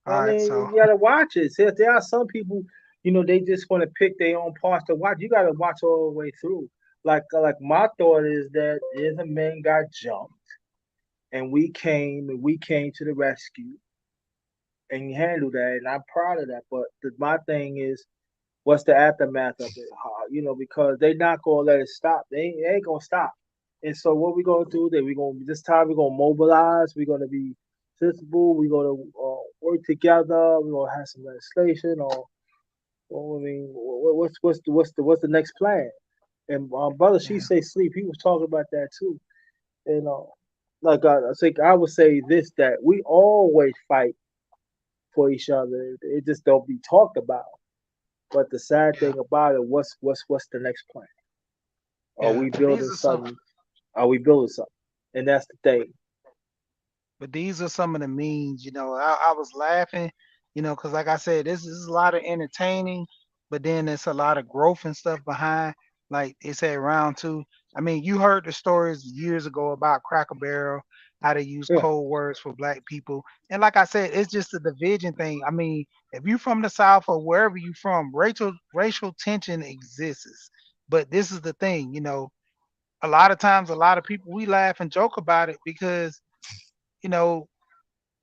all I right, mean, so you gotta watch it. See, there are some people, they just want to pick their own parts to watch. You gotta watch all the way through. Like my thought is that if a man got jumped and we came to the rescue and handled that, and I'm proud of that. But my thing is, what's the aftermath of it? Because they not gonna let it stop. They ain't gonna stop. And so what we gonna do? Then we gonna this time we gonna mobilize. We're gonna be sensible. We're gonna work together. We're gonna have some legislation. Or I mean, what's the next plan? And brother, she yeah, say sleep. He was talking about that too. And like I think I would say this that we always fight for each other. It just don't be talked about. But the sad yeah, thing about it, what's the next plan? Are yeah. we But building these are some something? Are we building something? And that's the thing. But these are some of the means, I was laughing, because like I said, this is a lot of entertaining, but then there's a lot of growth and stuff behind. Like it said round two. I mean, you heard the stories years ago about Cracker Barrel, how they use Yeah, code words for black people. And like I said, it's just a division thing. I mean, if you from the South or wherever you from, racial tension exists. But this is the thing, a lot of times a lot of people we laugh and joke about it because, you know,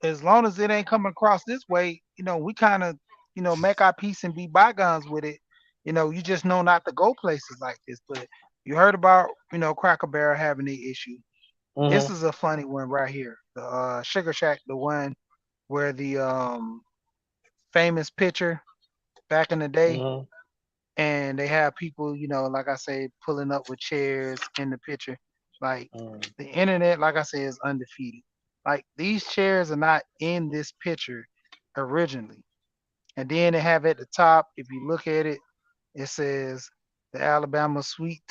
as long as it ain't coming across this way, we kind of, make our peace and be bygones with it. You just know not to go places like this. But you heard about, Cracker Barrel having the issue. This Mhm. is a funny one right here. The Sugar Shack, the one where the famous pitcher back in the day, Mhm. and they have people, like I say, pulling up with chairs in the picture. Like Mhm. the internet, like I say, is undefeated. Like these chairs are not in this picture originally. And then they have at the top, if you look at it, it says the Alabama Sweet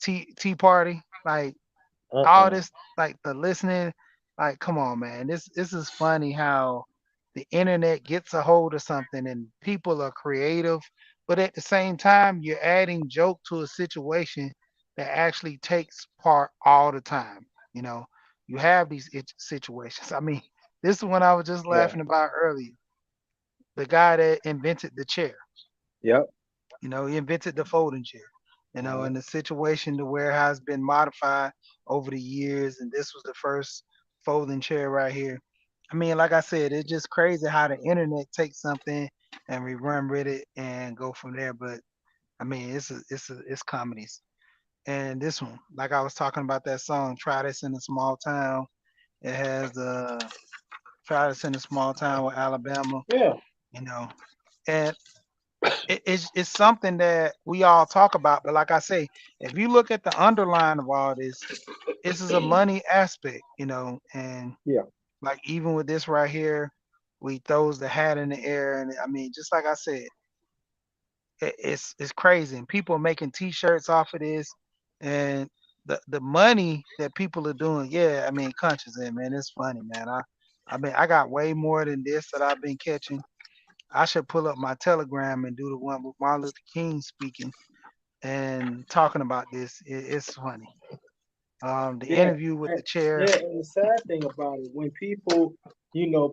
Tea Party. Like all Uh-uh. this, like the listening, like come on, man. This is funny how the internet gets a hold of something and people are creative, but at the same time you're adding joke to a situation that actually takes part all the time. You know, you have these situations. I mean, this is one I was just Yeah. laughing about earlier. The guy that invented the chair. Yep. He invented the folding chair. Mhm. And the situation to where it has been modified over the years, and this was the first folding chair right here. I mean, like I said, it's just crazy how the internet takes something and we run with it and go from there. But I mean, it's comedies. And this one, like I was talking about that song, "Try This in a Small Town." It has the "Try This in a Small Town" with Alabama. Yeah. You know, and it's something that we all talk about. But like I say, if you look at the underline of all this is a money aspect, and Yeah. like even with this right here, we throws the hat in the air, and I mean, just like I said, it's crazy, and people are making T-shirts off of this, and the money that people are doing, yeah, I mean, conscious in man, it's funny, man. I got way more than this that I've been catching. I should pull up my Telegram and do the one with Martin Luther King speaking and talking about this. It's funny. The Yeah. interview with And, the chair. yeah. And the sad thing about it, when people,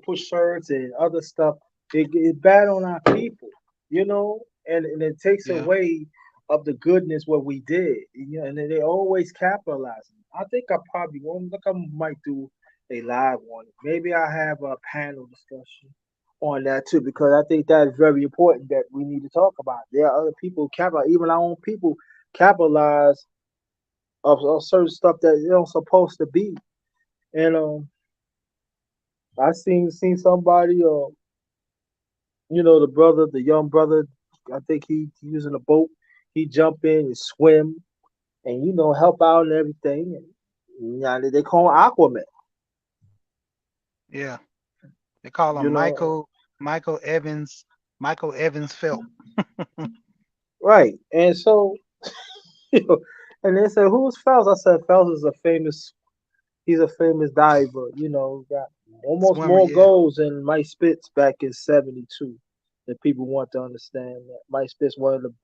push shirts and other stuff, it's bad on our people, and it takes Yeah, away of the goodness what we did. And they always capitalize. I think I probably won't look. I might do a live one. Maybe I have a panel discussion on that too, because I think that is very important that we need to talk about. There are other people who capitalize, even our own people capitalize of certain stuff that they don't supposed to be. And I seen somebody, the brother, the young brother, I think he was in a boat. He jump in and swim and help out and everything. And they call him Aquaman. yeah. They call him You know, Michael Evans, Michael Evans Phelps. right? And so, you know, and they said, "Who's Phelps?" I said, "Phelps is a famous. He's a famous diver. Got almost Swimmer, more yeah. goals than Mike Spitz back in '72." That people want to understand that Mike Spitz one of the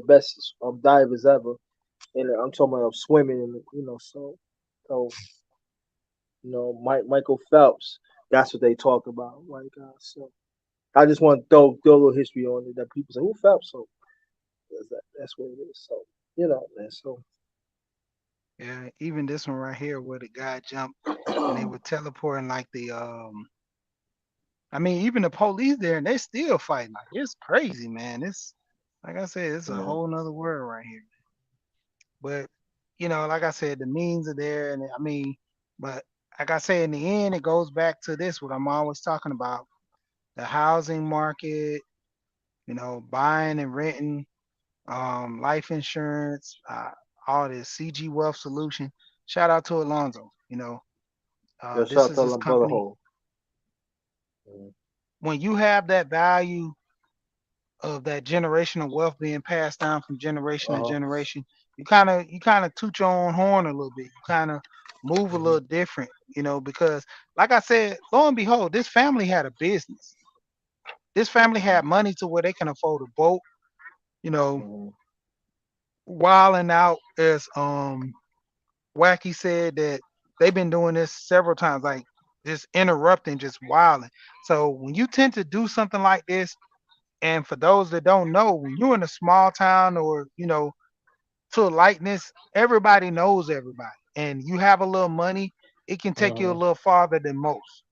best divers ever, and I'm talking about swimming. And, so Michael Phelps. That's what they talk about, right, guys? So I just want to throw a little history on it that people say, "Who Phelps?" So that's what it is. So man. So Yeah, even this one right here where the guy jumped and they were teleporting like I mean, even the police there and they still fighting. Like it's crazy, man. It's like I said, it's a yeah, whole nother world right here. But like I said, the means are there, and I mean, but like I say, in the end, it goes back to this what I'm always talking about: the housing market, buying and renting, life insurance, all this CG Wealth Solution. Shout out to Alonzo. just This shout is out his to brother company. Hole. Mhm. When you have that value of that generational wealth being passed down from generation to Uh-huh. generation, you kind of toot your own horn a little bit. You kind of move a little Mhm. different, because like I said, lo and behold, this family had a business. This family had money to where they can afford a boat, you know, Mhm. wilding out as Wacky said that they've been doing this several times, like just interrupting, just wilding. So when you tend to do something like this, and for those that don't know, when you're in a small town or to a likeness, everybody knows everybody, and you have a little money, it can take you a Mhm. little farther than most.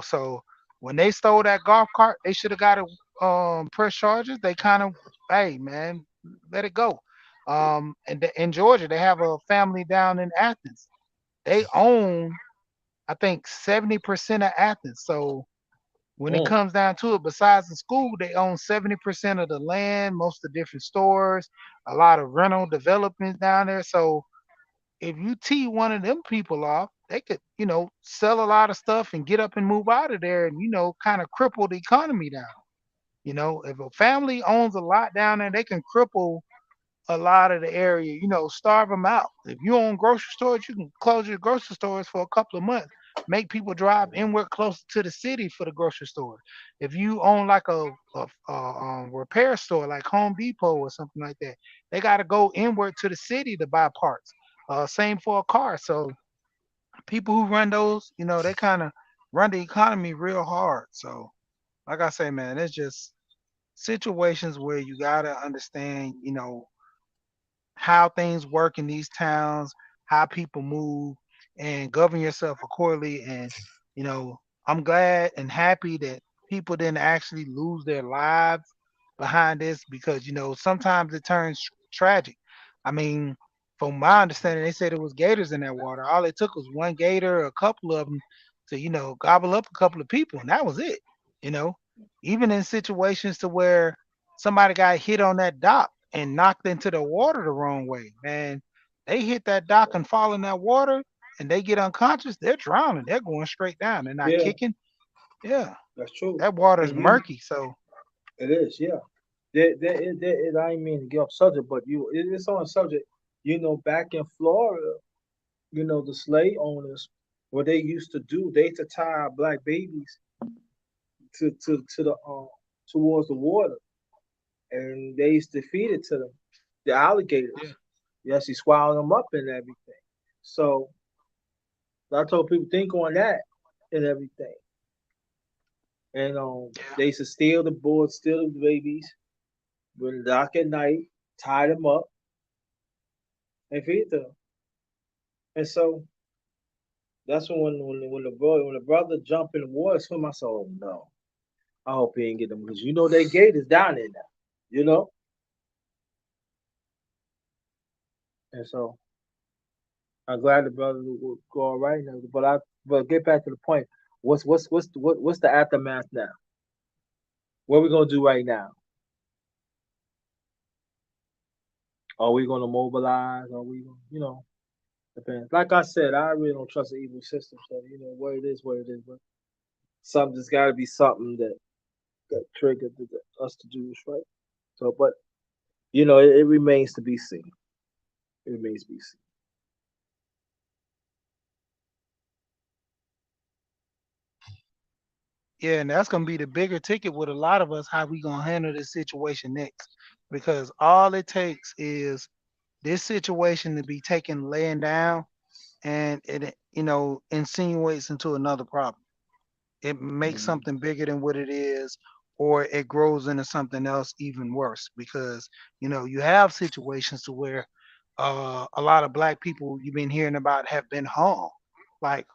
So when they stole that golf cart, they should have got a press charges. They kind of, hey man, let it go. In Georgia, they have a family down in Athens. they own, I think, 70% of Athens. So when it Mm, comes down to it, besides the school, they own 70% of the land, most of the different stores, a lot of rental developments down there. So if you tee one of them people off, they could, sell a lot of stuff and get up and move out of there and, kind of cripple the economy down. If a family owns a lot down there, they can cripple a lot of the area, starve them out. If you own grocery stores, you can close your grocery stores for a couple of months. Make people drive inward closer to the city for the grocery store. If you own like a repair store like Home Depot or something like that, they got to go inward to the city to buy parts. Same for a car. So people who run those, they kind of run the economy real hard. So like I say, man, it's just situations where you gotta understand, how things work in these towns, how people move, and govern yourself accordingly. And you know, I'm glad and happy that people didn't actually lose their lives behind this because sometimes it turns tragic. I mean, from my understanding, they said it was gators in that water. All it took was one gator, a couple of them, to gobble up a couple of people, and that was it. You know, even in situations to where somebody got hit on that dock and knocked into the water the wrong way, man. They hit that dock and fall in that water and they get unconscious, they're drowning. They're going straight down. They're not yeah, kicking. Yeah. that's true. That water is And you, murky. So it is, yeah. I ain't mean to get off subject, but it's on subject. Back in Florida, the slave owners, what they used to do, they used to tie our black babies to the towards the water, and they used to feed it to them, the yeah, alligators. You actually swallow them up and everything. So I told people think on that and everything. And yeah, they used to steal the boards, steal the babies, bring dark at night, tie them up, and feed them. And so that's when the brother jumped in the water, swim. I said, "Oh no, I hope he ain't get them because they gators down there now, you know." And so I'm glad the brother will go all right now. But get back to the point. What's the aftermath now? What we gonna do right now? Are we gonna mobilize? Are we depends. Like I said, I really don't trust the evil system. So what it is, what it is. But something there's got to be something that triggered us to do this right. So, but it remains to be seen. It remains to be seen. yeah. And that's gonna be the bigger ticket with a lot of us, how we gonna handle this situation next. Because all it takes is this situation to be taken laying down and it insinuates into another problem. It makes Hmm. something bigger than what it is, or it grows into something else even worse because you have situations to where a lot of black people you've been hearing about have been hung. Like,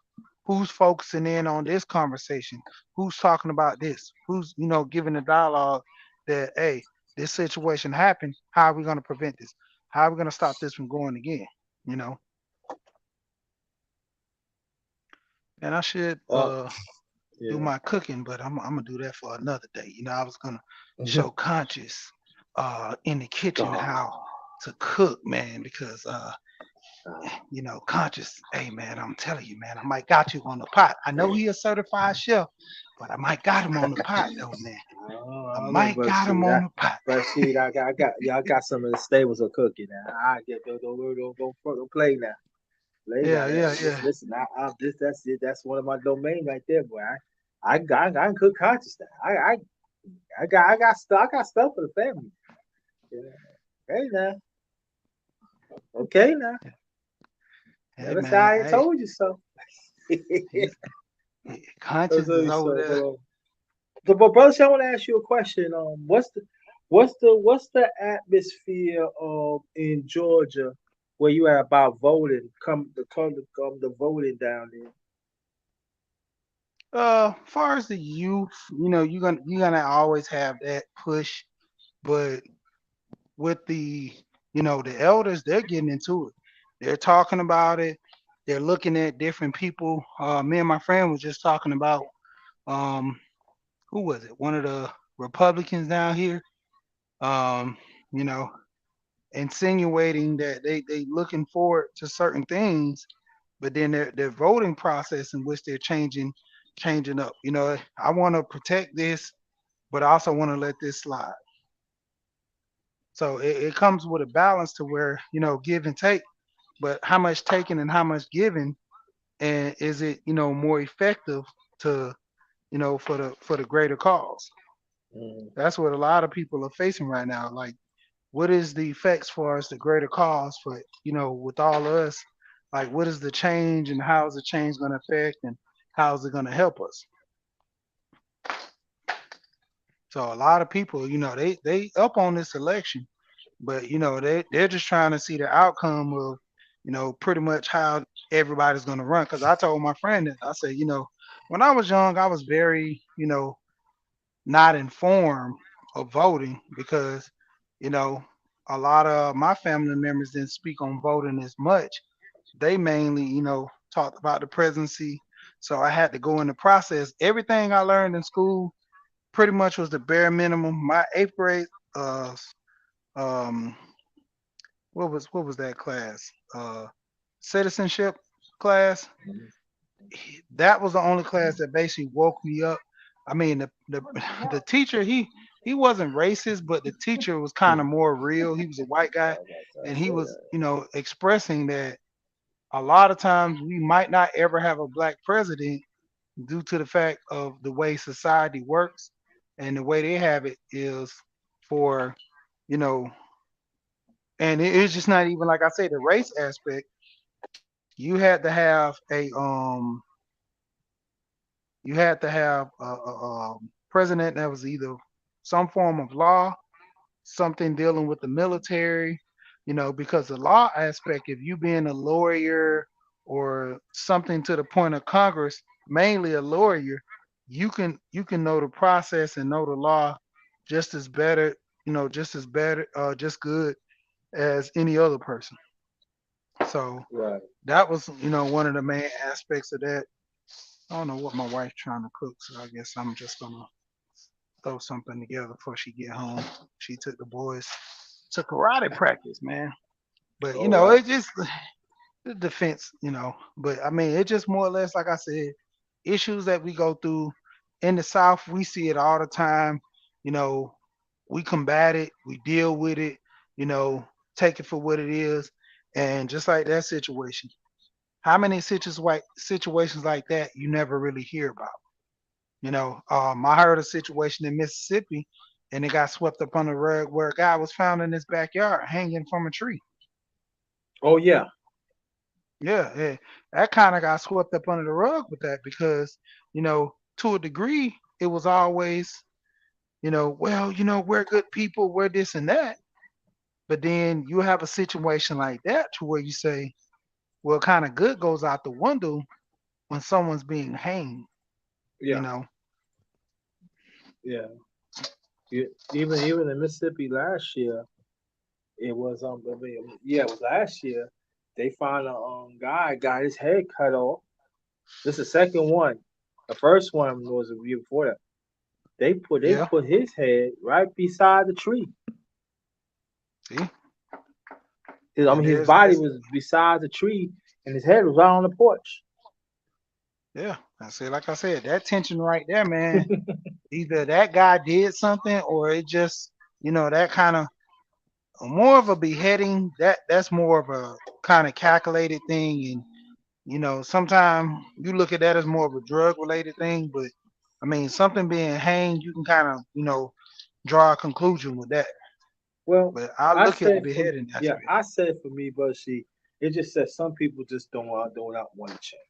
who's focusing in on this conversation? Who's talking about this? Who's giving the dialogue that, hey, this situation happened, how are we going to prevent this? How are we going to stop this from going again? you know and I should Uh, do yeah. my cooking, but I'm gonna do that for another day. I was gonna show Conscious in the kitchen how Oh, to cook, man, because uh, Conscious, hey man, I'm telling you, man, I might got you on the pot. I know he a certified chef, but I might got him on the pot though, man. I I don't know, might but got him shoot, on the pot. I got some of the staples of cooking now. I get don't play now. Play now. Yeah, yeah, yeah. Listen, that's it. That's one of my domain right there, boy. I can cook conscious now. I got stuff for the family. Yeah. Hey now, okay now. Hey Never say man, I ain't hey, told you so. he, Conscious is over there. But brother, I want to ask you a question. What's the atmosphere of in Georgia where you are about voting? Come the voting down there. Far as the youth, you're gonna always have that push, but with the elders, they're getting into it. They're talking about it. they're looking at different people. Me and my friend was just talking about um, who was it? One of the Republicans down here. Um, you know, insinuating that they looking forward to certain things, but then their voting process in which they're changing up. I want to protect this, but I also want to let this slide. So it comes with a balance to where give and take, but how much taking and how much giving, and is it more effective to for the greater cause? Mm. That's what a lot of people are facing right now. Like, what is the effects for us, the greater cause for with all of us? Like, what is the change, and how is the change going to affect, and how is it going to help us? So a lot of people, they up on this election, but they're just trying to see the outcome of pretty much how everybody's going to run. Because I told my friend that I said, when I was young, I was very not informed of voting because you know a lot of my family members didn't speak on voting as much. They mainly talked about the presidency. So I had to go in the process. Everything I learned in school pretty much was the bare minimum. My eighth grade, uh, um, what was that class? Citizenship class. That was the only class that basically woke me up. I mean, the teacher, he wasn't racist, but the teacher was kind of more real. He was a white guy, and he was expressing that a lot of times we might not ever have a black president due to the fact of the way society works, and the way they have it is for you know and it's just not even like I say the race aspect. You had to have a president that was either some form of law, something dealing with the military, because the law aspect, if you being a lawyer or something to the point of Congress, mainly a lawyer, you can know the process and know the law just as better, just good as any other person. So Right. that was, one of the main aspects of that. I don't know what my wife's trying to cook, so I guess I'm just gonna throw something together before she get home. She took the boys to karate practice, man. But All right. it just the defense, But I mean, it just more or less, like I said, issues that we go through in the South. We see it all the time. You know, we combat it, we deal with it. You know, take it for what it is. And just like that situation, how many situations like that you never really hear about? I heard a situation in Mississippi, and it got swept up on the rug where a guy was found in his backyard hanging from a tree. Oh yeah. Yeah, yeah. That kind of got swept up under the rug with that because, to a degree, it was always, well, we're good people, we're this and that. But then you have a situation like that to where you say, well, kind of good goes out the window when someone's being hanged, you Yeah. know. Yeah. Even in Mississippi last year, it was I mean, yeah, it was last year. They found a guy got his head cut off. This is the second one. The first one was a year before that. They Yeah. put his head right beside the tree. See, I and mean, his there's body this. was beside the tree, and his head was right on the porch. Yeah, I say, like I said, that tension right there, man. Either that guy did something, or it just, that kind of more of a beheading. That's more of a kind of calculated thing, and sometimes you look at that as more of a drug related thing. But I mean, something being hanged, you can kind of, draw a conclusion with that. Well, But I I look at the said for beheading yeah, aspect. I said for me, but see, it just says some people just do not want to change.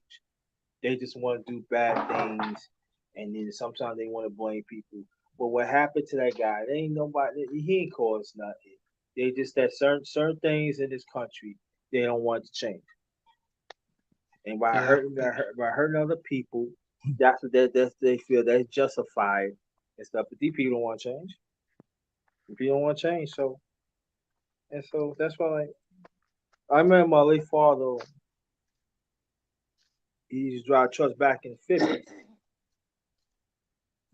They just want to do bad things, and then sometimes they want to blame people. But what happened to that guy? There ain't nobody. He ain't caused nothing. They just that certain things in this country they don't want to change, and Yeah, by hurting other people, that's what they feel that's justified and stuff. But these people don't want to change. People don't want to change, so that's why like I remember my late father. He used to drive trucks back in the 50s.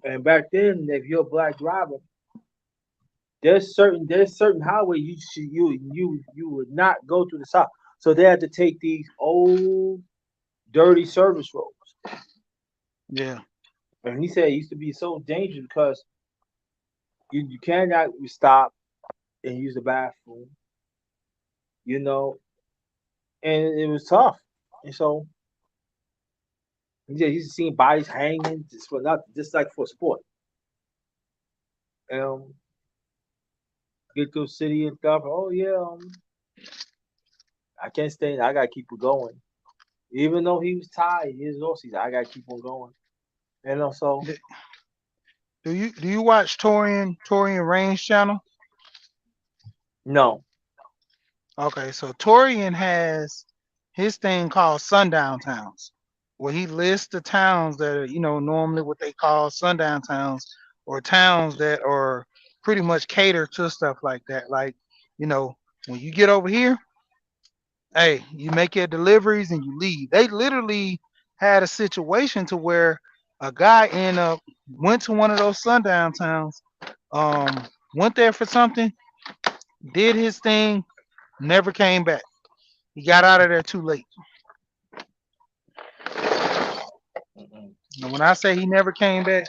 And back then, if you're a black driver, there's certain highway you would not go through the south. So they had to take these old dirty service roads. Yeah. And he said it used to be so dangerous because you cannot stop and use the bathroom, you know, and it was tough. And so yeah, you seen bodies hanging just for nothing, just like for sport. Um, get to a city and stuff. Oh yeah, I can't stay. I gotta keep it going. Even though he was tired, he was also I gotta keep on going. And also, D- do you watch Torian Range channel? no. Okay, so Torian has his thing called Sundown Towns, where he lists the towns that are, normally what they call sundown towns, or towns that are pretty much cater to stuff like that. Like, you know, when you get over here, hey, you make your deliveries and you leave. They literally had a situation to where a guy went to one of those sundown towns, um, went there for something, did his thing, never came back. He got out of there too late. Mm-mm. And when I say he never came back,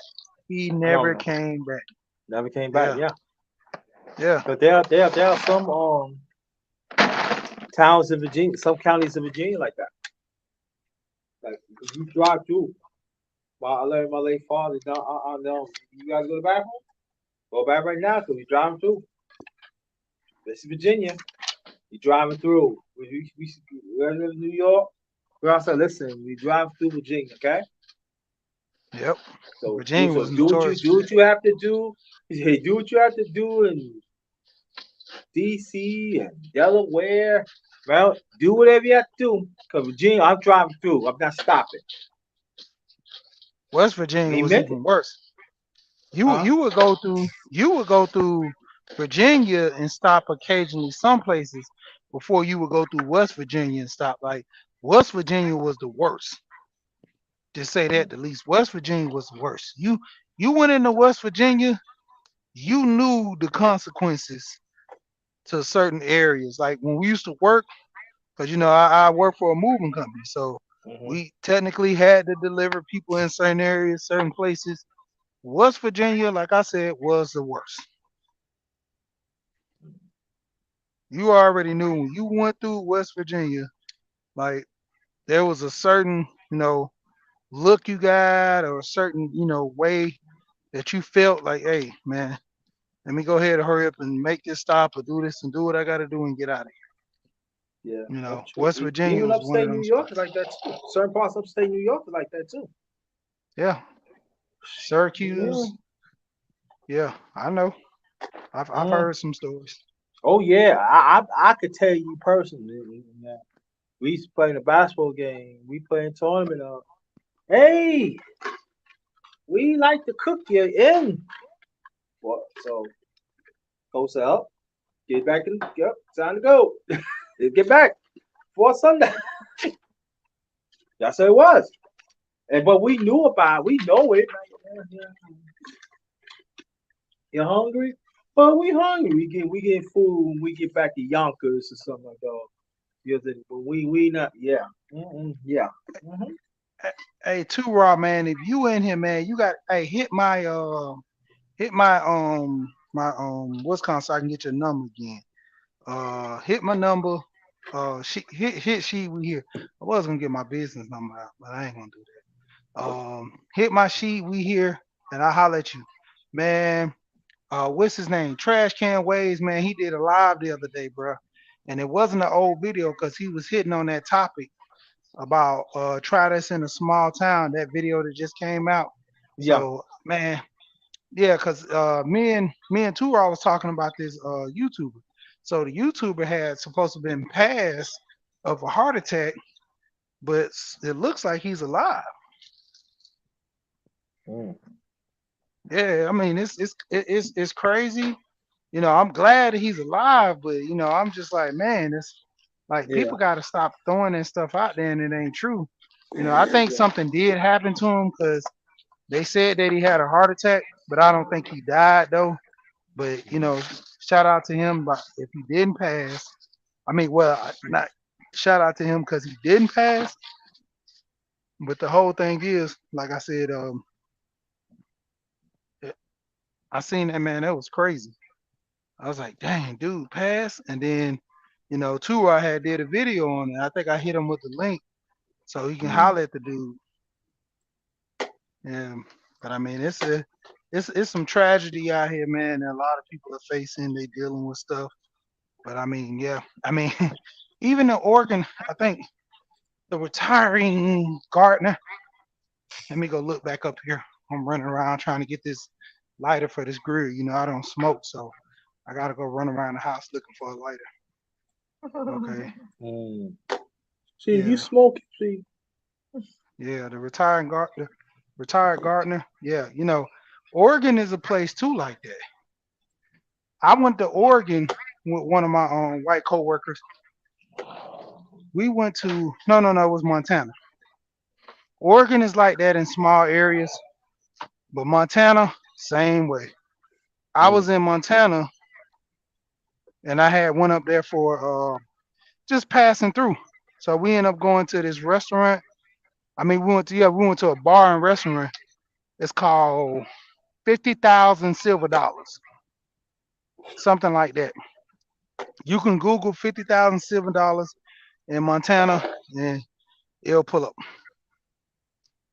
he No, never no, came back. never came back. Yeah, Yeah, yeah. but there are some towns in Virginia, some counties in Virginia like that. Like if you drive through. My late father, no, no. You guys go to the bathroom? Go back right now because we driving through. This is Virginia. You driving through. We're in New York. We're outside. Listen, we drive through Virginia, okay? Yep. So do Virginia so was do what you notorious do for what that. you have to do. Hey, do what you have to do in DC and Delaware. Well, do whatever you have to do. Cause Virginia, I'm driving through. I'm not stopping. West Virginia He was meant it. even worse. You Huh? you would go through Virginia and stop occasionally some places before you would go through West Virginia and stop. Like West Virginia was the worst. Just say that the least. West Virginia was the worst. You went into West Virginia, you knew the consequences to certain areas. Like when we used to work, because I work for a moving company, so Hmm. we technically had to deliver people in certain areas, certain places. West Virginia, like I said, was the worst. You already knew when you went through West Virginia, like there was a certain, look you got, or a certain, way that you felt like, hey, man, let me go ahead and hurry up and make this stop or do this and do what I got to do and get out of Yeah, here. that's true. West Virginia Even was one of upstate New them York is spots. like that too. Certain parts of upstate New York is like that too. Yeah, Yeah. Syracuse. Yeah, I know. I've Mm. heard some stories. Oh yeah, I could tell you personally. Yeah. We used to play in a basketball game. We play in tournament. Hey, we like to cook you in. What? So post up, get back in. Yep, time to go. Get back for Sunday. That's what it was. And but we knew about it. We know it. Like, yeah, yeah. You hungry? But we hungry. We get food when we get back to Yonkers or something like that. Yeah, but we not. Yeah. Mm-mm, yeah. Hmm. Hey, Too Raw, man, if you in here, man, you got, hey, hit my what's called so I can get your number again. Hit my number. Hit she we here. I was gonna get my business number out, but I ain't gonna do that. Hit my sheet we here, and I'll holler at you, man. What's his name? Trash Can Waves, man. He did a live the other day, bro, and it wasn't an old video because he was hitting on that topic about try this in a small town. That video that just came out. Yeah. So, man, yeah, because me and Tura was talking about this YouTuber. So the YouTuber had supposed to have been passed of a heart attack, but it looks like he's alive. Mm. Yeah, I mean it's crazy. I'm glad that he's alive, but I'm just like, man, it's like Yeah. people got to stop throwing that stuff out there, and it ain't true. I think something did happen to him because they said that he had a heart attack, but I don't think he died though. But shout out to him. But if he didn't pass, I mean, well, not shout out to him because he didn't pass. But the whole thing is, like I said, I seen that man. That was crazy. I was like, dang, dude, pass. And then, Tua I had did a video on it. I think I hit him with the link so he can Mm. holler at the dude. Yeah, but I mean, it's some tragedy out here, man. That a lot of people are facing. They dealing with stuff. But I mean, yeah, I mean, even the Oregon, I think the retiring Gardner. Let me go look back up here. I'm running around trying to get this lighter for this grill. I don't smoke, so I gotta go run around the house looking for a lighter. Okay, Mm. See, you yeah, smoke. See, yeah. The retired Gardner. Yeah, Oregon is a place too like that. I went to Oregon with one of my white coworkers. We went to no, it was Montana. Oregon is like that in small areas, but Montana same way. I mm. was in Montana and I had went up there for just passing through. So we ended up going to this restaurant. I mean, we went to a bar and restaurant. It's called 50,000 silver dollars, something like that. You can Google 50,000 silver dollars in Montana, and it'll pull up.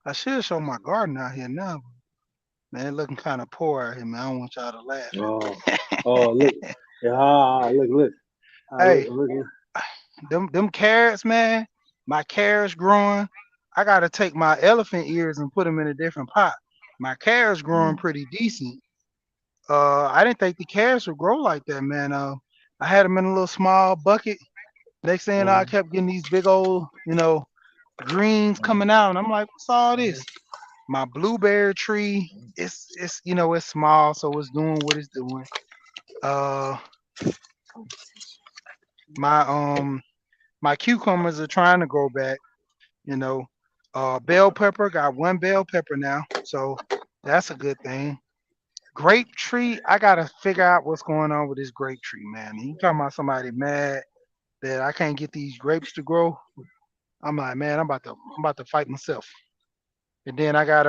I should show my garden out here now. Man, it looking kind of poor out here, man. I don't want y'all to laugh. Oh, oh, look. Yeah, look. Hey, Look. them carrots, man. My carrots growing. I gotta take my elephant ears and put them in a different pot. My carrots growing Mm. pretty decent. I didn't think the carrots would grow like that, man. I had them in a little small bucket. Next thing you know, I Mm-hmm. kept getting these big old, greens Mm-hmm. coming out, and I'm like, what's all Mm-hmm. this? My blueberry tree, it's small, so it's doing what it's doing. Uh, my my cucumbers are trying to grow back. You know, bell pepper got one bell pepper now, so that's a good thing. Grape tree, I gotta figure out what's going on with this grape tree, man. You talking about somebody mad that I can't get these grapes to grow? I'm like, man, I'm about to fight myself. And then I got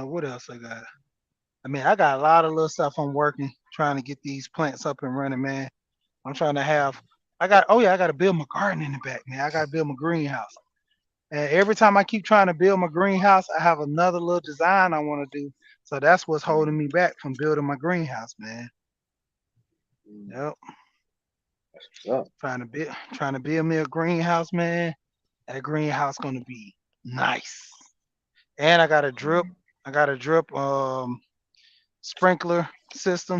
what else I got? I mean, I got a lot of little stuff I'm working, trying to get these plants up and running, man. I'm trying to have I gotta build my garden in the back, man. I gotta build my greenhouse. And every time I keep trying to build my greenhouse, I have another little design I want to do. So that's what's holding me back from building my greenhouse, man. Mm. Yep. What's up? Trying to build me a greenhouse, man. That greenhouse gonna be nice. And I got a drip sprinkler system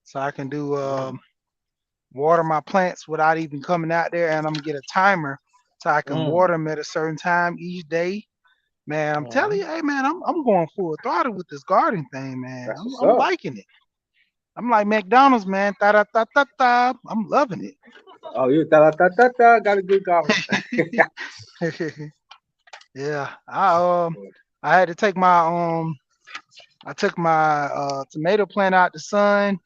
so I can do Mm. water my plants without even coming out there, and I'm gonna get a timer so I can Mm. water them at a certain time each day. Man, I'm telling Mm. you, hey man, I'm going full throttle with this garden thing, man. That's I'm, what's I'm up. liking it. I'm like McDonald's, man. Ta da ta ta ta. I'm loving Oh, you ta got a good garden. it. Yeah, I had to take my I took my tomato plant out the sun,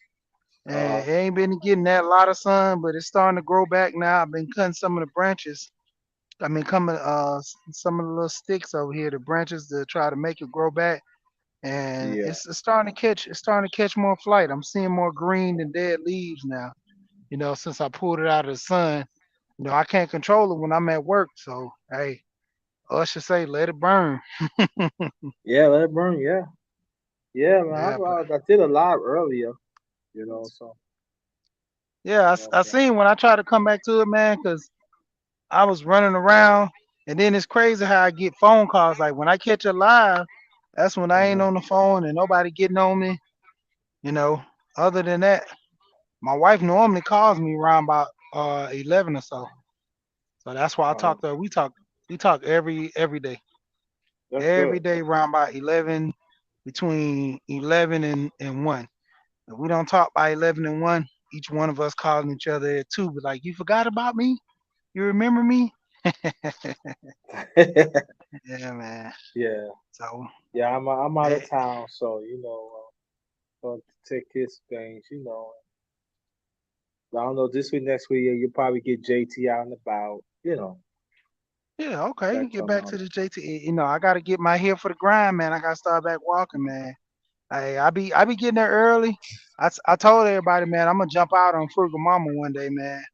and Uh, it ain't been getting that lot of sun, but it's starting to grow back now. I've been cutting some of the branches. I mean, coming some of the little sticks over here, the branches to try to make it grow back, and yeah. it's starting to catch more flight. I'm seeing more green than dead leaves now. Since I pulled it out of the sun. I can't control it when I'm at work, so hey, Usher say let it burn. Yeah, let it burn. Yeah. Yeah, man. Yeah, but I did a lot earlier, so, yeah, I so. seen when I try to come back to it, man, because I was running around, and then it's crazy how I get phone calls. Like when I catch it live, that's when I ain't Hmm. on the phone and nobody getting on me. You know, other than that, my wife normally calls me around about 11 or so. So that's why I Oh, talk to her. We talk every day. that's Every good. day around about 11, between 11 and 1. If we don't talk by 11 and 1, each one of us calling each other at 2, but like, you forgot about me? You remember me? Yeah, man. Yeah, So, yeah. I'm out of hey, town, so going to take his things. I don't know. This week, next week, you'll probably get JT out and about. yeah, okay. That Get coming back on. to the JT. I got to get my head for the grind, man. I got to start back walking, man. Hey, I be getting there early. I told everybody, man, I'm gonna jump out on Frugal Mama one day, man.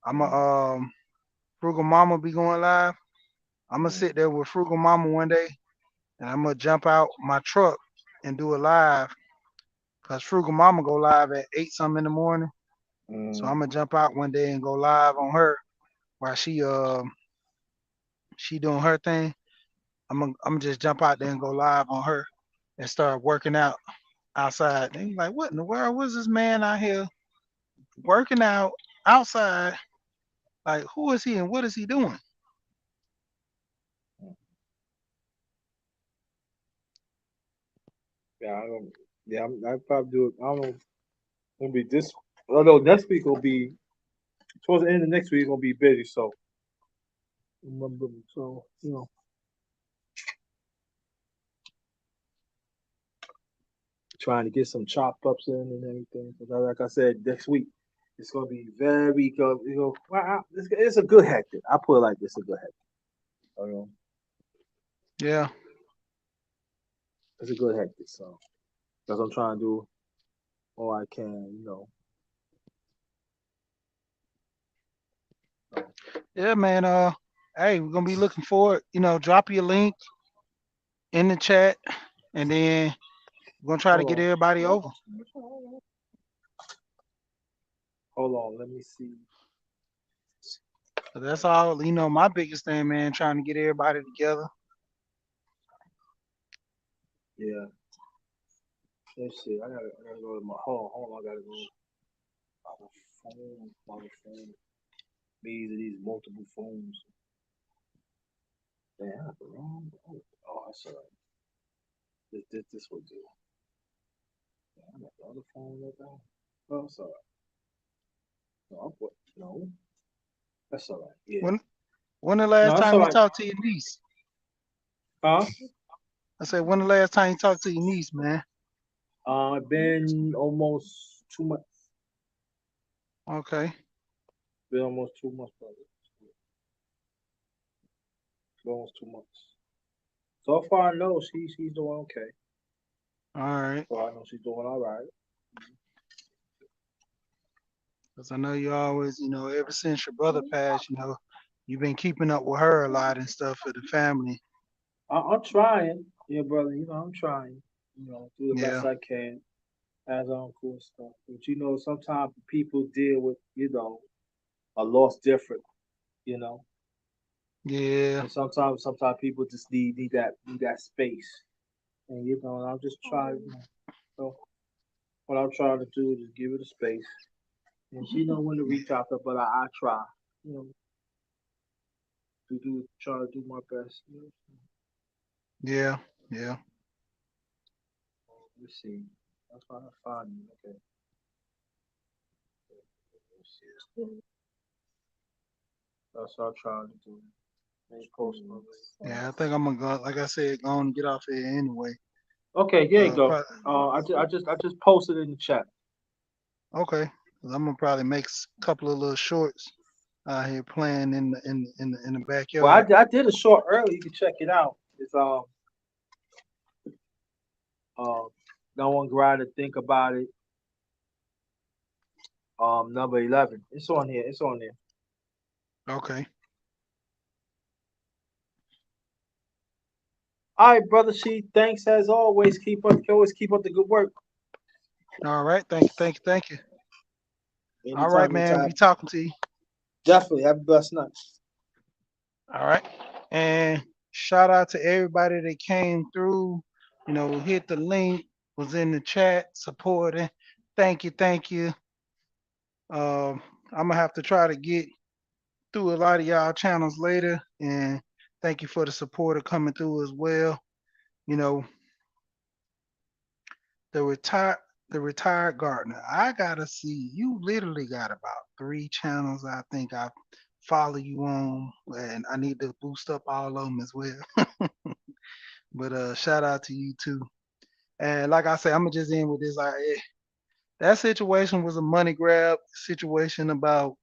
I'm a Mm, Frugal Mama be going live. I'm gonna mm, sit there with Frugal Mama one day, and I'm gonna jump out my truck and do a live. Cause Frugal Mama go live at 8 something in the morning. So I'm mm, gonna jump out one day and go live on her while she doing her thing. I'm gonna just jump out there and go live on her and start working out outside. And you like, what in the world was this man out here working out outside? Like, who is he and what is he doing? mm. Yeah, I don't. Yeah, I probably do it. I don't know. Gonna be this. Although next week will be towards the end of next week gonna be busy. So trying to get some chop ups in and everything. So like I said, next week it's gonna be very good. Well, it's a good hectic. I put it like this: a good hectic. You know, Yeah, it's a good hectic. So that's what I'm trying to do all I can. So, yeah, man. Hey, we're gonna be looking forward. Drop your link in the chat, and then we're gonna try to hold get on, everybody over. hold on. Let me see. So that's all. My biggest thing, man, trying to get everybody together. Yeah, let's see. I gotta go to my hold on. I gotta go. My phone. These multiple phones. Damn, I have the wrong. Oh, that's all right. This will do. Damn, I got the other phone right now. Oh, that's all right. No, what? No, that's all right. Yeah. When when the No, last that's time all you right. talked to your niece? Huh? I said, when the last time you talked to your niece, man? Been almost 2 months. Okay. Been almost 2 months, brother. Been almost 2 months. So far, I know she's doing okay. All right. So I know she's doing all right. Because I know you always, ever since your brother passed, you've been keeping up with her a lot and stuff for the family. I'm trying, yeah, brother. I'm trying. Do the best Yeah. I can as uncle and stuff. But sometimes people deal with a loss different. You know, Yeah. and sometimes people just need that space. And I'm just trying. So what I'm trying to do is just give it a space, and she know when to reach out to her, but I try. You know, try to do my best. Yeah. Yeah. Let's see. I'm trying to find you. Okay. Let's see. That's what I'm trying to do. Make post on Yeah. I think I'm gonna go. Like I said, go on and get off here anyway. Okay, here you go. Probably, I just posted in the chat. okay. 'Cause I'm gonna probably make a couple of little shorts out here playing in the Well, backyard. I did a short early. You can check it out. It's uh no one grind to think about it. Number 11. It's on here. It's on there. Okay. All right, brother. She thanks as always. Always keep up the good work. All right. Thank you. Thank you. Thank you. All right, Anytime, man. anytime. Be talking to you. Definitely. Have a blessed night. All right. And shout out to everybody that came through, hit the link, was in the chat, supporting. Thank you. Thank you. I'm going to have to try to get through a lot of y'all channels later. And thank you for the support of coming through as well. You know, the retired the retired gardener. I gotta see. You literally got about 3 channels. I think I follow you on, and I need to boost up all of them as well. But shout out to you too. And like I say, I'm gonna just end with this. That situation was a money grab situation about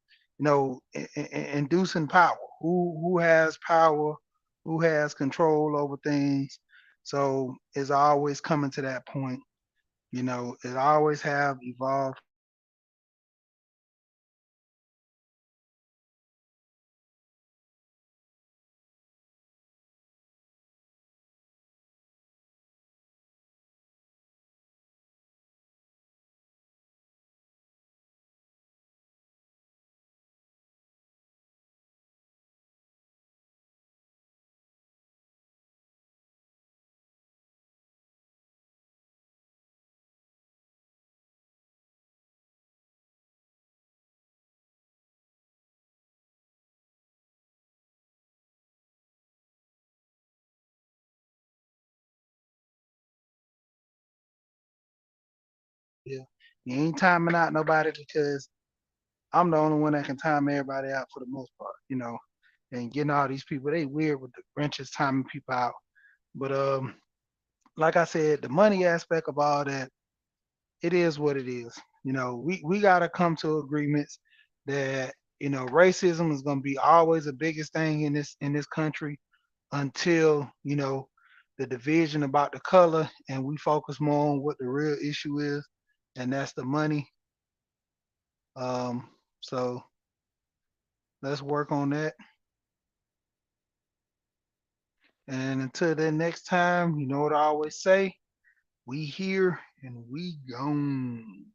inducing power. Who has power? Who has control over things? So it's always coming to that point. It always have evolved from that point. Yeah, you ain't timing out nobody because I'm the only one that can time everybody out for the most part. And getting all these people, they weird with the wrenches timing people out. But like I said, the money aspect of all that, it is what it is. We gotta come to agreements that racism is gonna be always the biggest thing in this country until the division about the color, and we focus more on what the real issue is, and that's the money. So let's work on that. And until then, next time, you know what I always say: we here and we gone.